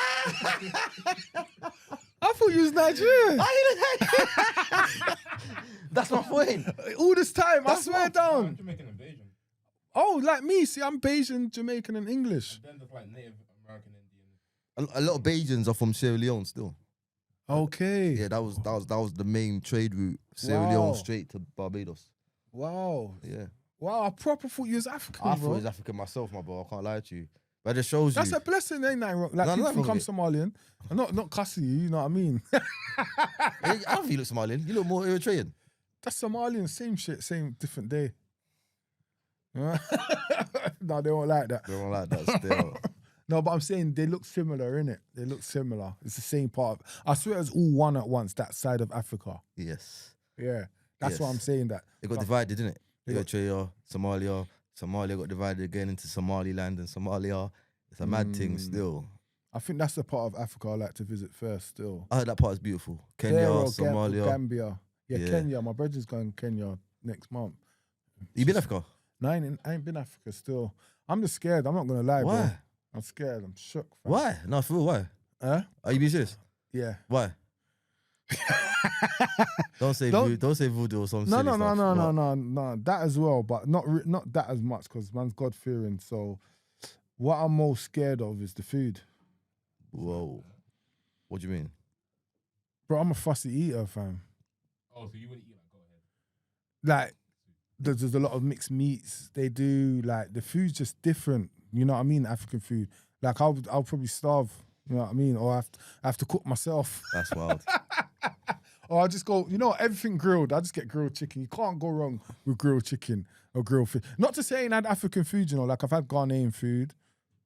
[SPEAKER 1] thought you was Nigerian.
[SPEAKER 2] That's my point.
[SPEAKER 1] All this time, I swear
[SPEAKER 3] I'm
[SPEAKER 1] down.
[SPEAKER 3] Jamaican and Bayesian.
[SPEAKER 1] Oh, like me. See, I'm Bayesian, Jamaican, and English.
[SPEAKER 3] And then there's like Native American Indian.
[SPEAKER 2] A lot of Bajans are from Sierra Leone still.
[SPEAKER 1] Okay.
[SPEAKER 2] Yeah, that was the main trade route. Sierra Leone straight to Barbados.
[SPEAKER 1] Wow.
[SPEAKER 2] Yeah.
[SPEAKER 1] Wow, I proper thought you was African,
[SPEAKER 2] I
[SPEAKER 1] bro.
[SPEAKER 2] thought he was African myself, my bro. I can't lie to you. But it shows
[SPEAKER 1] That's
[SPEAKER 2] you.
[SPEAKER 1] a blessing, ain't that wrong? Like,
[SPEAKER 2] No,
[SPEAKER 1] people
[SPEAKER 2] nothing
[SPEAKER 1] think I'm
[SPEAKER 2] wrong
[SPEAKER 1] Somalian. I'm not cussing you, you know what I mean?
[SPEAKER 2] I don't think you look Somalian. You look more Eritrean.
[SPEAKER 1] That's Somalian, same shit, same different day. No, they won't like that.
[SPEAKER 2] They don't like that still.
[SPEAKER 1] No, but I'm saying they look similar, innit? They look similar. It's the same part. I swear it's all one at once, that side of Africa.
[SPEAKER 2] Yes.
[SPEAKER 1] Yeah. That's why I'm saying that.
[SPEAKER 2] They got divided, didn't it? Eritrea, Somalia. Somalia got divided again into Somaliland and Somalia. It's a mad thing still.
[SPEAKER 1] I think that's the part of Africa I like to visit first still.
[SPEAKER 2] I heard that part is beautiful. Kenya,
[SPEAKER 1] There or
[SPEAKER 2] Somalia.
[SPEAKER 1] Gambia. Yeah,
[SPEAKER 2] Yeah.
[SPEAKER 1] Kenya. My brother's going to Kenya next month.
[SPEAKER 2] You been Africa?
[SPEAKER 1] No, I ain't been Africa still. I'm just scared. I'm not going to lie, bro.
[SPEAKER 2] Why?
[SPEAKER 1] I'm scared. I'm shook. Fam.
[SPEAKER 2] Why? No, for real, why?
[SPEAKER 1] Huh?
[SPEAKER 2] Are you being serious?
[SPEAKER 1] Yeah.
[SPEAKER 2] Why? Don't say voodoo or something.
[SPEAKER 1] No,
[SPEAKER 2] silly stuff. What?
[SPEAKER 1] no. That as well, but not that as much because man's God fearing. So, what I'm most scared of is the food.
[SPEAKER 2] Whoa. What do you mean?
[SPEAKER 1] Bro, I'm a fussy eater, fam.
[SPEAKER 3] Oh, so you wouldn't eat like, go ahead.
[SPEAKER 1] Like, there's a lot of mixed meats. They do like the food's just different. You know what I mean? African food. Like I'll probably starve. You know what I mean? Or I have to cook myself.
[SPEAKER 2] That's wild.
[SPEAKER 1] Or I just go, everything grilled. I just get grilled chicken. You can't go wrong with grilled chicken or grilled fish. Not to say I ain't had African food, like I've had Ghanaian food,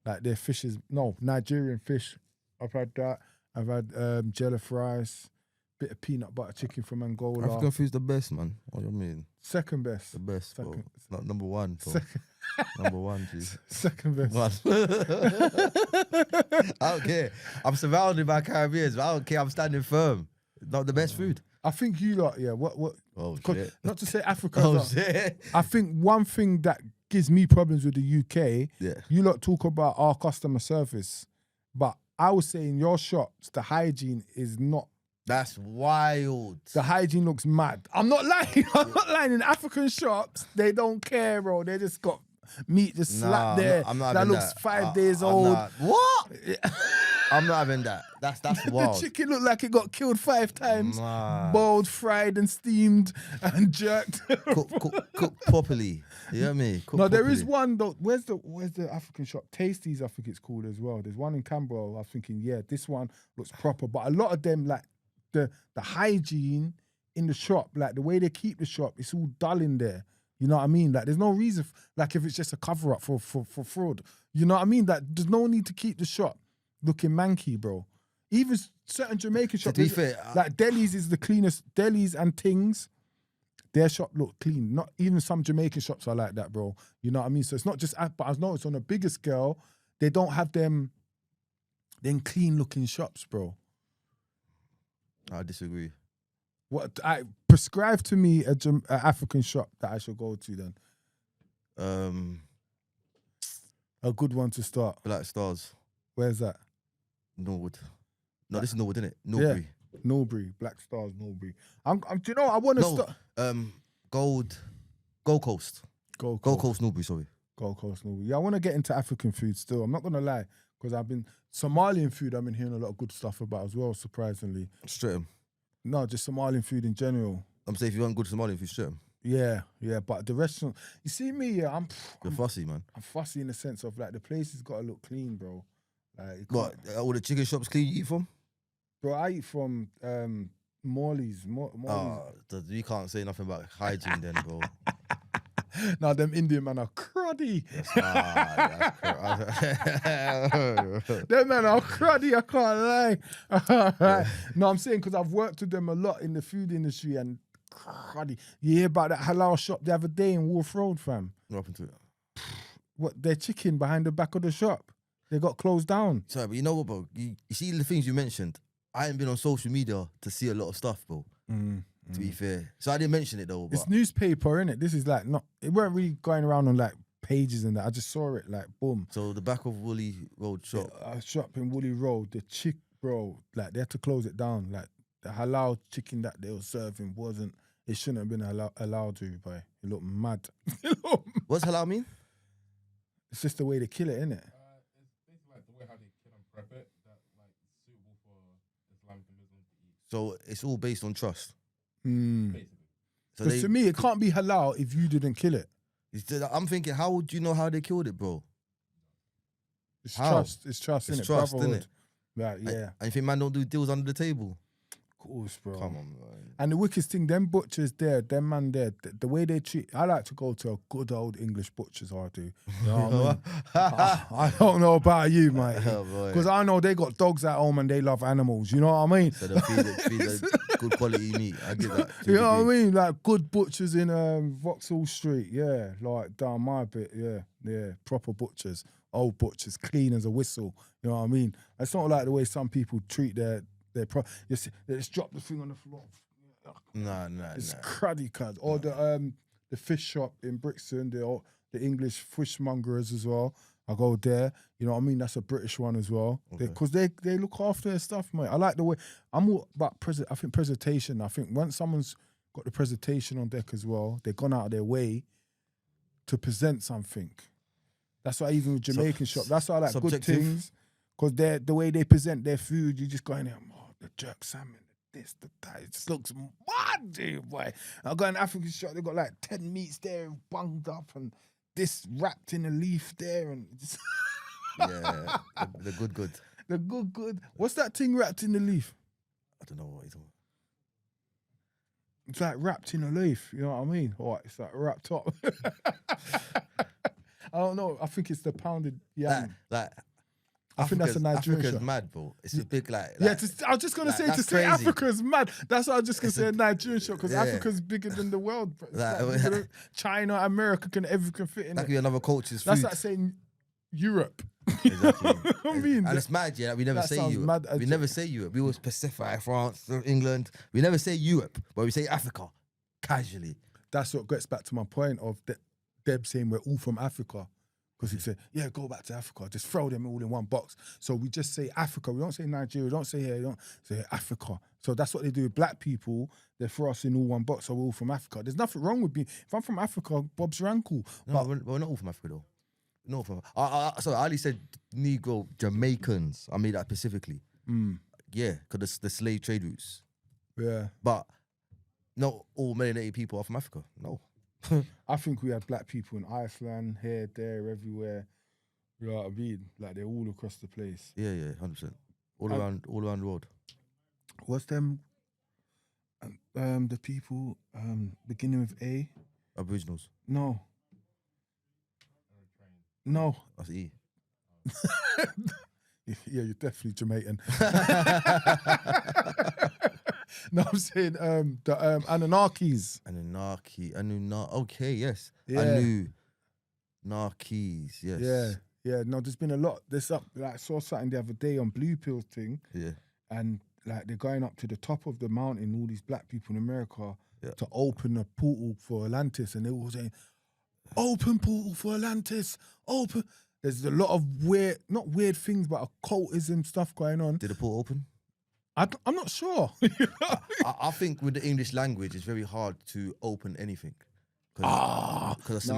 [SPEAKER 1] like their fishes. No, Nigerian fish. I've had that. I've had jollof rice, bit of peanut butter chicken from Angola.
[SPEAKER 2] African food's the best, man. What do you mean?
[SPEAKER 1] Second best.
[SPEAKER 2] The best, bro.
[SPEAKER 1] Second.
[SPEAKER 2] It's not number one, bro.
[SPEAKER 1] Second.
[SPEAKER 2] Number one, G.
[SPEAKER 1] Second best.
[SPEAKER 2] I don't care. I'm surrounded by Caribbeans, but I don't care. I'm standing firm. Not the best food.
[SPEAKER 1] I think you lot, yeah. What?
[SPEAKER 2] Oh,
[SPEAKER 1] 'cause
[SPEAKER 2] shit.
[SPEAKER 1] not to say Africa.
[SPEAKER 2] Oh,
[SPEAKER 1] lot,
[SPEAKER 2] shit.
[SPEAKER 1] I think one thing that gives me problems with the UK,
[SPEAKER 2] Yeah.
[SPEAKER 1] you lot talk about our customer service, but I would say in your shops, the hygiene is not.
[SPEAKER 2] That's wild.
[SPEAKER 1] The hygiene looks mad. I'm not lying. I'm not lying. In African shops, they don't care, bro. They just got meat just slapped there.
[SPEAKER 2] I'm not
[SPEAKER 1] that
[SPEAKER 2] having
[SPEAKER 1] looks
[SPEAKER 2] that.
[SPEAKER 1] 5 days
[SPEAKER 2] I'm
[SPEAKER 1] old.
[SPEAKER 2] What? I'm not having that. That's
[SPEAKER 1] The
[SPEAKER 2] wild.
[SPEAKER 1] chicken looked like it got killed 5 times.
[SPEAKER 2] Nah.
[SPEAKER 1] Boiled, fried, and steamed and jerked.
[SPEAKER 2] Cook properly. You know what I mean? Cook
[SPEAKER 1] No, there
[SPEAKER 2] properly.
[SPEAKER 1] is one though. Where's the African shop? Tasties, I think it's called as well. There's one in Canberra. I was thinking, yeah, this one looks proper. But a lot of them, like the hygiene in the shop, like the way they keep the shop, it's all dull in there. You know what I mean? Like there's no reason, like if it's just a cover up for fraud. You know what I mean? Like there's no need to keep the shop looking manky, bro. Even certain Jamaican shops,
[SPEAKER 2] To be fair,
[SPEAKER 1] like Delhi's is the cleanest. Delhi's and things, their shop look clean. Not even some Jamaican shops are like that, bro. You know what I mean? So it's not just, but I noticed on a bigger scale, they don't have them clean looking shops, bro.
[SPEAKER 2] I disagree.
[SPEAKER 1] What prescribe to me a African shop that I should go to then? A good one to start.
[SPEAKER 2] Black Stars,
[SPEAKER 1] Where's that?
[SPEAKER 2] Norwood. No, this is Norwood, isn't it? Norbury.
[SPEAKER 1] Yeah. Norbury, Black Stars, Norbury. Do you know? I want to start.
[SPEAKER 2] Gold Coast.
[SPEAKER 1] Gold
[SPEAKER 2] Gold Coast, Norbury. Sorry.
[SPEAKER 1] Gold Coast, Norbury. Yeah, I want to get into African food still. I'm not gonna lie, because Somalian food. I've been hearing a lot of good stuff about as well. Surprisingly.
[SPEAKER 2] Streatham.
[SPEAKER 1] No, just Somalian food in general.
[SPEAKER 2] I'm saying if you want good Somalian food, Streatham.
[SPEAKER 1] Yeah, but the restaurant. You see me, yeah.
[SPEAKER 2] You're fussy, man.
[SPEAKER 1] I'm fussy in the sense of like the place has got to look clean, bro. Like,
[SPEAKER 2] What? All the chicken shops clean you eat from?
[SPEAKER 1] bro, I eat from Morley's.
[SPEAKER 2] You can't say nothing about hygiene then, bro.
[SPEAKER 1] Now them Indian man are cruddy. Them men are cruddy, I can't lie. No, I'm saying because I've worked with them a lot in the food industry and cruddy. You hear about that halal shop the other day in Wolf Road, fam?
[SPEAKER 2] What happened to it?
[SPEAKER 1] What, their chicken behind the back of the shop. They got closed down.
[SPEAKER 2] Sorry, but you know what, bro? You see the things you mentioned. I ain't been on social media to see a lot of stuff, bro. To be fair. So I didn't mention it though. But
[SPEAKER 1] It's newspaper, innit? This is like it weren't really going around on like pages and that. I just saw it like boom.
[SPEAKER 2] so the back of Woolly Road shop.
[SPEAKER 1] A shop in Woolly Road, the chick, bro, like they had to close it down. Like the halal chicken that they were serving it shouldn't have been allowed to, boy. It looked mad.
[SPEAKER 2] What's halal mean?
[SPEAKER 1] It's just the way they kill it, innit?
[SPEAKER 3] It's basically like the way how they kill and prep it that like suitable for Islamic and Muslims to eat.
[SPEAKER 2] So it's all based on trust.
[SPEAKER 3] Basically.
[SPEAKER 2] So
[SPEAKER 1] Because to me, it can't be halal if you didn't kill it.
[SPEAKER 2] I'm thinking, how would you know how they killed it, bro?
[SPEAKER 1] It's
[SPEAKER 2] How?
[SPEAKER 1] trust. It's trust,
[SPEAKER 2] It's
[SPEAKER 1] innit?
[SPEAKER 2] trust,
[SPEAKER 1] Brotherhood.
[SPEAKER 2] innit?
[SPEAKER 1] Right, yeah.
[SPEAKER 2] And you think man don't do deals under the table?
[SPEAKER 1] Of course, bro.
[SPEAKER 2] Come on, man.
[SPEAKER 1] And the wickedest thing, them butchers there, them man there, the way they treat, I like to go to a good old English butcher's, I do. You know what I mean? I don't know about you, mate.
[SPEAKER 2] Oh, boy.
[SPEAKER 1] Because I know they got dogs at home and they love animals, you know what I mean?
[SPEAKER 2] So they'll feed the good quality meat. I get that.
[SPEAKER 1] You know what I mean? Like good butchers in Vauxhall Street, yeah. Like down my bit, yeah. Proper butchers, old butchers, clean as a whistle, you know what I mean? It's not like the way some people treat their they just drop the thing on the floor.
[SPEAKER 2] Nah.
[SPEAKER 1] It's cruddy, cuz. Or the fish shop in Brixton, the English fishmongers as well. I go there. You know what I mean? That's a British one as well. Because they look after their stuff, mate. I like the way. I'm all about I think presentation. I think once someone's got the presentation on deck as well, they've gone out of their way to present something. That's why even with Jamaican shop, that's why I like
[SPEAKER 2] subjective.
[SPEAKER 1] good things. Because the way they present their food, you just go in there, the jerk salmon, this, the that. It just looks mad, dude, boy. I got an African shop, they got like 10 meats there bunged up and this wrapped in a leaf there and just
[SPEAKER 2] Yeah, the good.
[SPEAKER 1] the good. What's that thing wrapped in the leaf?
[SPEAKER 2] I don't know what he's talking
[SPEAKER 1] It's like wrapped in a leaf, you know what I mean? Or it's like wrapped up. I don't know. I think it's the pounded yam.
[SPEAKER 2] Like
[SPEAKER 1] I think that's a Nigerian
[SPEAKER 2] Africa's
[SPEAKER 1] shop.
[SPEAKER 2] mad, bro. It's a big I
[SPEAKER 1] was just gonna say to
[SPEAKER 2] that's
[SPEAKER 1] say
[SPEAKER 2] crazy.
[SPEAKER 1] Africa's mad. That's what I was just gonna say. A Nigerian shop because
[SPEAKER 2] yeah.
[SPEAKER 1] Africa's bigger than the world. Bro. It's
[SPEAKER 2] Like,
[SPEAKER 1] like bigger than China, America, everything can fit in
[SPEAKER 2] that
[SPEAKER 1] it.
[SPEAKER 2] could be another culture's
[SPEAKER 1] That's
[SPEAKER 2] food.
[SPEAKER 1] like saying Europe.
[SPEAKER 2] Exactly.
[SPEAKER 1] I mean,
[SPEAKER 2] And it's mad, yeah. We never
[SPEAKER 1] that
[SPEAKER 2] say
[SPEAKER 1] sounds
[SPEAKER 2] Europe.
[SPEAKER 1] mad.
[SPEAKER 2] We never say Europe. We always specify France, England. We never say Europe, but we say Africa casually.
[SPEAKER 1] that's what gets back to my point of Deb saying we're all from Africa. Because he said, yeah, go back to Africa. Just throw them all in one box. So we just say Africa. We don't say Nigeria. We don't say here. We don't say Africa. So that's what they do with black people. They throw us in all one box. So we're all from Africa. There's nothing wrong with being. If I'm from Africa, Bob's your uncle.
[SPEAKER 2] No, we're not all from Africa though. Not from. So Ali said Negro Jamaicans. I made that specifically. Yeah, because the slave trade routes.
[SPEAKER 1] Yeah.
[SPEAKER 2] But not all melanated people are from Africa. No.
[SPEAKER 1] I think we had black people in Iceland, here, there, everywhere. You know what I mean? Like they're all across the place.
[SPEAKER 2] Yeah, 100%. All around the world.
[SPEAKER 1] What's them? The people beginning with A?
[SPEAKER 2] Aboriginals.
[SPEAKER 1] No. No.
[SPEAKER 2] That's E.
[SPEAKER 1] Yeah, you're definitely Jamaican. No, I'm saying the Anunnakis.
[SPEAKER 2] Okay, yes.
[SPEAKER 1] Yeah.
[SPEAKER 2] Anunnakis, yes.
[SPEAKER 1] Yeah. No, there's been a lot. I saw something the other day on Blue Pills thing.
[SPEAKER 2] Yeah.
[SPEAKER 1] And like they're going up to the top of the mountain, all these black people in America,
[SPEAKER 2] Yeah.
[SPEAKER 1] to open a portal for Atlantis. And they were saying, open portal for Atlantis, open. There's a lot of not weird things, but occultism stuff going on.
[SPEAKER 2] Did the portal open?
[SPEAKER 1] I'm not sure.
[SPEAKER 2] I think with the English language, it's very hard to open anything. Because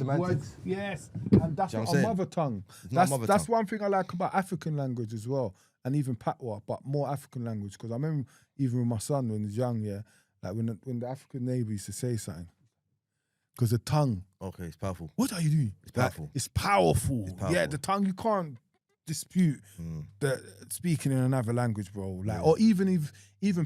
[SPEAKER 1] Words, yes, and that's not our mother tongue. That's one thing I like about African language as well, and even Patois, but more African language. Because I remember even with my son when he was young, like when the African neighbour used to say something, because the tongue.
[SPEAKER 2] Okay, it's powerful.
[SPEAKER 1] What are you doing?
[SPEAKER 2] It's powerful.
[SPEAKER 1] Like, it's powerful.
[SPEAKER 2] It's powerful.
[SPEAKER 1] Yeah, the tongue you can't dispute the speaking in another language, bro. Like, or even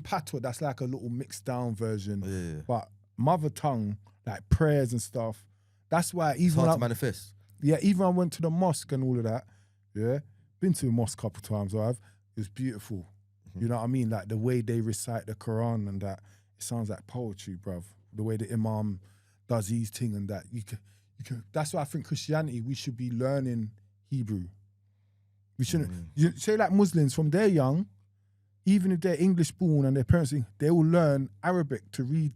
[SPEAKER 1] Patois, that's like a little mixed down version.
[SPEAKER 2] Yeah.
[SPEAKER 1] But mother tongue, like prayers and stuff. That's why even
[SPEAKER 2] It's hard to manifest.
[SPEAKER 1] Yeah, even I went to the mosque and all of that. Yeah, been to the mosque a couple of times. It was beautiful. You know what I mean? Like the way they recite the Quran and that, it sounds like poetry, bruv. The way the Imam does his thing and that. You can. That's why I think Christianity, we should be learning Hebrew. We shouldn't. You say like Muslims from they're young, even if they're English born and their parents, they will learn Arabic to read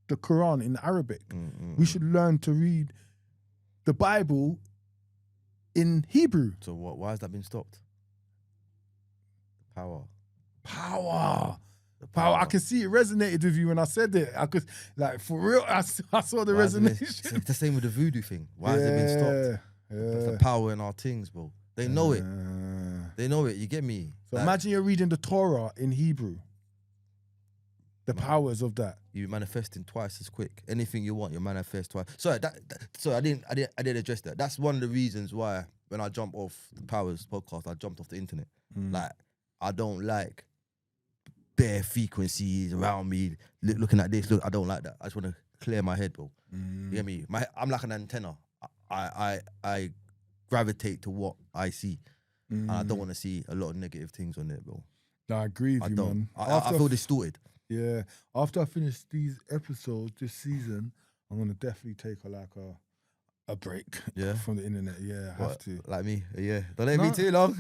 [SPEAKER 1] the Quran in Arabic. We should learn to read the Bible in Hebrew.
[SPEAKER 2] So why has that been stopped? Power.
[SPEAKER 1] I can see it resonated with you when I said it. I could, like, for real, I saw the resonation.
[SPEAKER 2] It's the same with the voodoo thing. Why has it been stopped? That's the power in our things, bro. They know it. They know it. You get me?
[SPEAKER 1] So imagine you're reading the Torah in Hebrew. The powers of that.
[SPEAKER 2] You're manifesting twice as quick. Anything you want, you manifest twice. Sorry, I didn't address that. That's one of the reasons why when I jump off the Powers podcast, I jumped off the internet. Like, I don't like bare frequencies around me, looking at this. Look, I don't like that. I just want to clear my head, bro. You get me? I'm like an antenna. I gravitate to what I see. And I don't want to see a lot of negative things on there, bro.
[SPEAKER 1] No, I agree with you, man.
[SPEAKER 2] I feel distorted.
[SPEAKER 1] Yeah. After I finish these episodes this season, I'm going to definitely take a break from the internet. Yeah, I have to.
[SPEAKER 2] Like me? Yeah. Don't let me too long.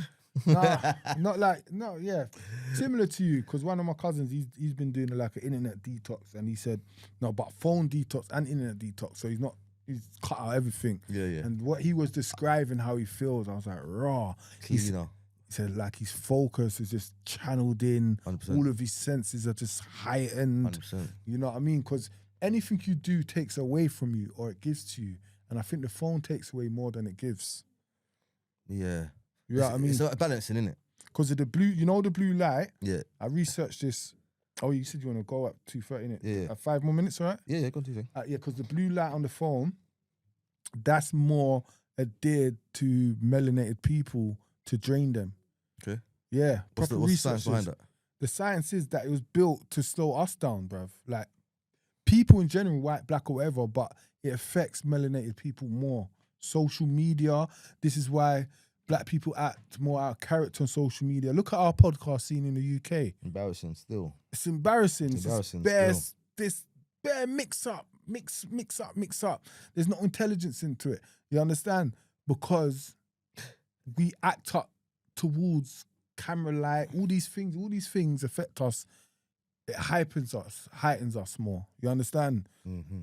[SPEAKER 1] Similar to you, because one of my cousins, he's been doing like an internet detox, and he said, no, but phone detox and internet detox. So he's cut out everything.
[SPEAKER 2] Yeah.
[SPEAKER 1] And what he was describing how he feels, I was like, raw. He said like his focus is just channeled in.
[SPEAKER 2] 100%.
[SPEAKER 1] All of his senses are just heightened.
[SPEAKER 2] 100%.
[SPEAKER 1] You know what I mean? Because anything you do takes away from you or it gives to you. And I think the phone takes away more than it gives.
[SPEAKER 2] Yeah.
[SPEAKER 1] You know what I mean?
[SPEAKER 2] It's not balancing, innit?
[SPEAKER 1] Because of the blue, the blue light?
[SPEAKER 2] Yeah.
[SPEAKER 1] I researched this. Oh, you said you want to go up 2:30, innit?
[SPEAKER 2] Yeah.
[SPEAKER 1] 5 more minutes, all right?
[SPEAKER 2] Yeah, go on, 2:30.
[SPEAKER 1] Yeah, because the blue light on the phone, that's more adhered to melanated people to drain them.
[SPEAKER 2] Okay.
[SPEAKER 1] Yeah.
[SPEAKER 2] What's the science behind that?
[SPEAKER 1] The science is that it was built to slow us down, bruv. Like, people in general, white, black, or whatever, but it affects melanated people more. Social media, this is why black people act more out of character on social media. Look at our podcast scene in the UK.
[SPEAKER 2] Embarrassing still.
[SPEAKER 1] It's embarrassing. This bare mix up. There's no intelligence into it. You understand? Because we act up towards camera light, all these things affect us. It heightens us more. You understand?
[SPEAKER 2] Mm-hmm.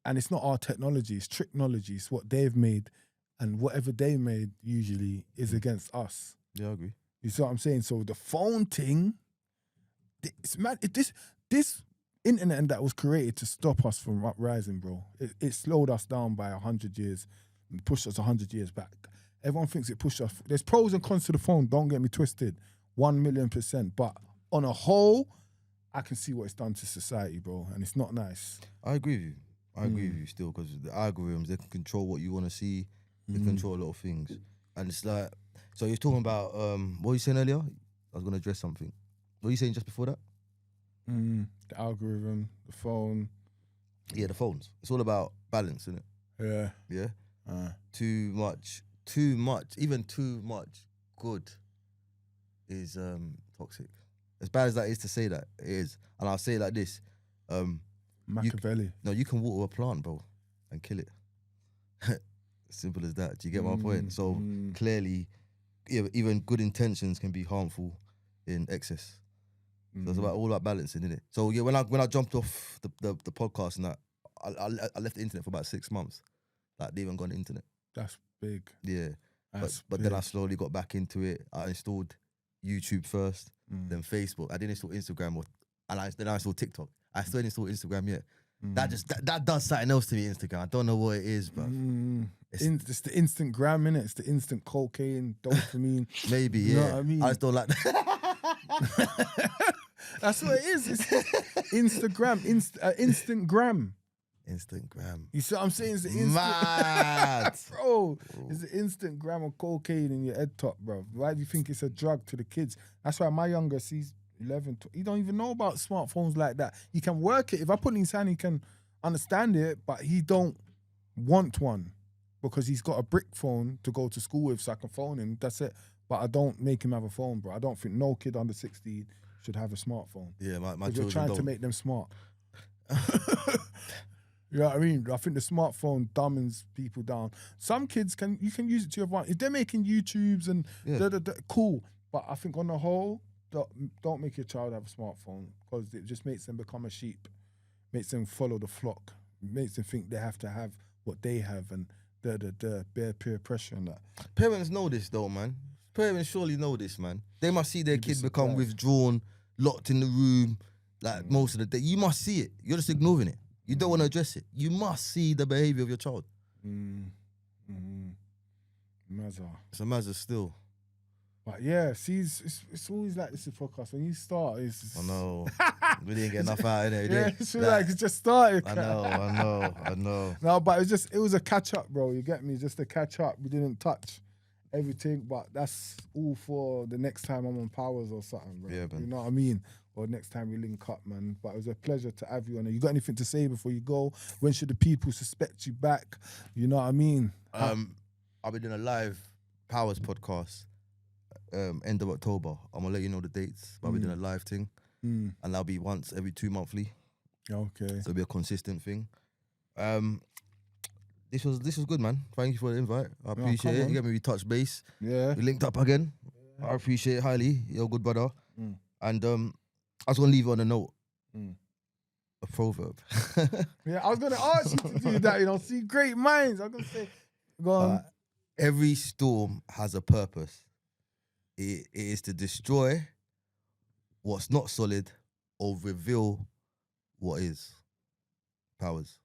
[SPEAKER 1] And it's not our technology, it's technology. It's what they've made, and whatever they made usually is against us.
[SPEAKER 2] Yeah, I agree.
[SPEAKER 1] You see what I'm saying? So the phone thing, it's mad. This internet that was created to stop us from uprising, bro. It slowed us down by 100 years and pushed us 100 years back. Everyone thinks it pushed us. There's pros and cons to the phone. Don't get me twisted. 1,000,000%. But on a whole, I can see what it's done to society, bro, and it's not nice.
[SPEAKER 2] I agree with you. I agree with you still, because the algorithms, they can control what you want to see. They control a lot of things. And it's like, so you're talking about, what were you saying earlier? I was going to address something. What were you saying just before that?
[SPEAKER 1] The algorithm, the phone.
[SPEAKER 2] Yeah, the phones. It's all about balance, isn't it?
[SPEAKER 1] Yeah.
[SPEAKER 2] Yeah? Too much, even too much good is toxic. As bad as that is to say that, it is. And I'll say it like this.
[SPEAKER 1] Machiavelli.
[SPEAKER 2] You can water a plant, bro, and kill it. Simple as that. Do you get my point? So clearly, even good intentions can be harmful in excess. So it's all about balancing, isn't it? So yeah, when I jumped off the podcast and that, I left the internet for about 6 months. Like, they even gone the internet.
[SPEAKER 1] That's big.
[SPEAKER 2] Yeah. But then I slowly got back into it. I installed YouTube first, then Facebook. I didn't install Instagram, then I installed TikTok. I still didn't install Instagram yet. That does something else to me, Instagram. I don't know what it is, but
[SPEAKER 1] it's the instant gram, innit? It's the instant cocaine, dopamine.
[SPEAKER 2] Maybe,
[SPEAKER 1] you
[SPEAKER 2] yeah.
[SPEAKER 1] know what I mean?
[SPEAKER 2] I just don't like that.
[SPEAKER 1] That's what it is. It's Instagram, instant gram.
[SPEAKER 2] Instant gram.
[SPEAKER 1] You see what I'm saying? It's the instant.
[SPEAKER 2] Mad.
[SPEAKER 1] Bro, it's the instant gram of cocaine in your head top, bro. Why do you think it's a drug to the kids? That's why my youngest, he's 11, he don't even know about smartphones like that. He can work it. If I put it in his hand, he can understand it, but he don't want one because he's got a brick phone to go to school with, so I can phone him. That's it. But I don't make him have a phone, bro. I don't think no kid under 16 should have a smartphone.
[SPEAKER 2] Yeah, my children
[SPEAKER 1] you're trying
[SPEAKER 2] don't.
[SPEAKER 1] to make them smart. You know what I mean? I think the smartphone dumbens people down. Some kids you can use it to your advantage. If they're making YouTubes and cool. But I think on the whole, don't make your child have a smartphone because it just makes them become a sheep. Makes them follow the flock. Makes them think they have to have what they have and bear peer pressure and that.
[SPEAKER 2] Parents know this though, man. Parents surely know this, man. They must see their kid become withdrawn, locked in the room, like most of the day. You must see it. You're just ignoring it. You don't want to address it. You must see the behavior of your child.
[SPEAKER 1] Mazza.
[SPEAKER 2] It's a mazza still.
[SPEAKER 1] But yeah, see, it's always like this in podcast. When you start, it's...
[SPEAKER 2] I know. We didn't get enough out of it.
[SPEAKER 1] Yeah, it's like it's just started.
[SPEAKER 2] I know.
[SPEAKER 1] No, but it was a catch up, bro. You get me? Just a catch up. We didn't touch everything, but that's all for the next time I'm on Powers or something, bro.
[SPEAKER 2] Yeah, man.
[SPEAKER 1] You know what I mean? Or next time we link up, man. But it was a pleasure to have you on. You got anything to say before you go? When should the people suspect you back? You know what I mean?
[SPEAKER 2] I'll be doing a live Powers podcast end of October. I'm gonna let you know the dates. But I'll be doing a live thing, and that'll be once every 2 monthly.
[SPEAKER 1] Okay. So
[SPEAKER 2] it'll be a consistent thing. This was good, man. Thank you for the invite. I appreciate it. You get me. We touched base.
[SPEAKER 1] Yeah.
[SPEAKER 2] We linked up again. Yeah. I appreciate it highly. You're a good brother. And I was gonna leave it on a note. A proverb.
[SPEAKER 1] Yeah, I was gonna ask you to do that. You know, see, great minds. I was gonna say, go on.
[SPEAKER 2] Every storm has a purpose. It is to destroy what's not solid or reveal what is. Powers.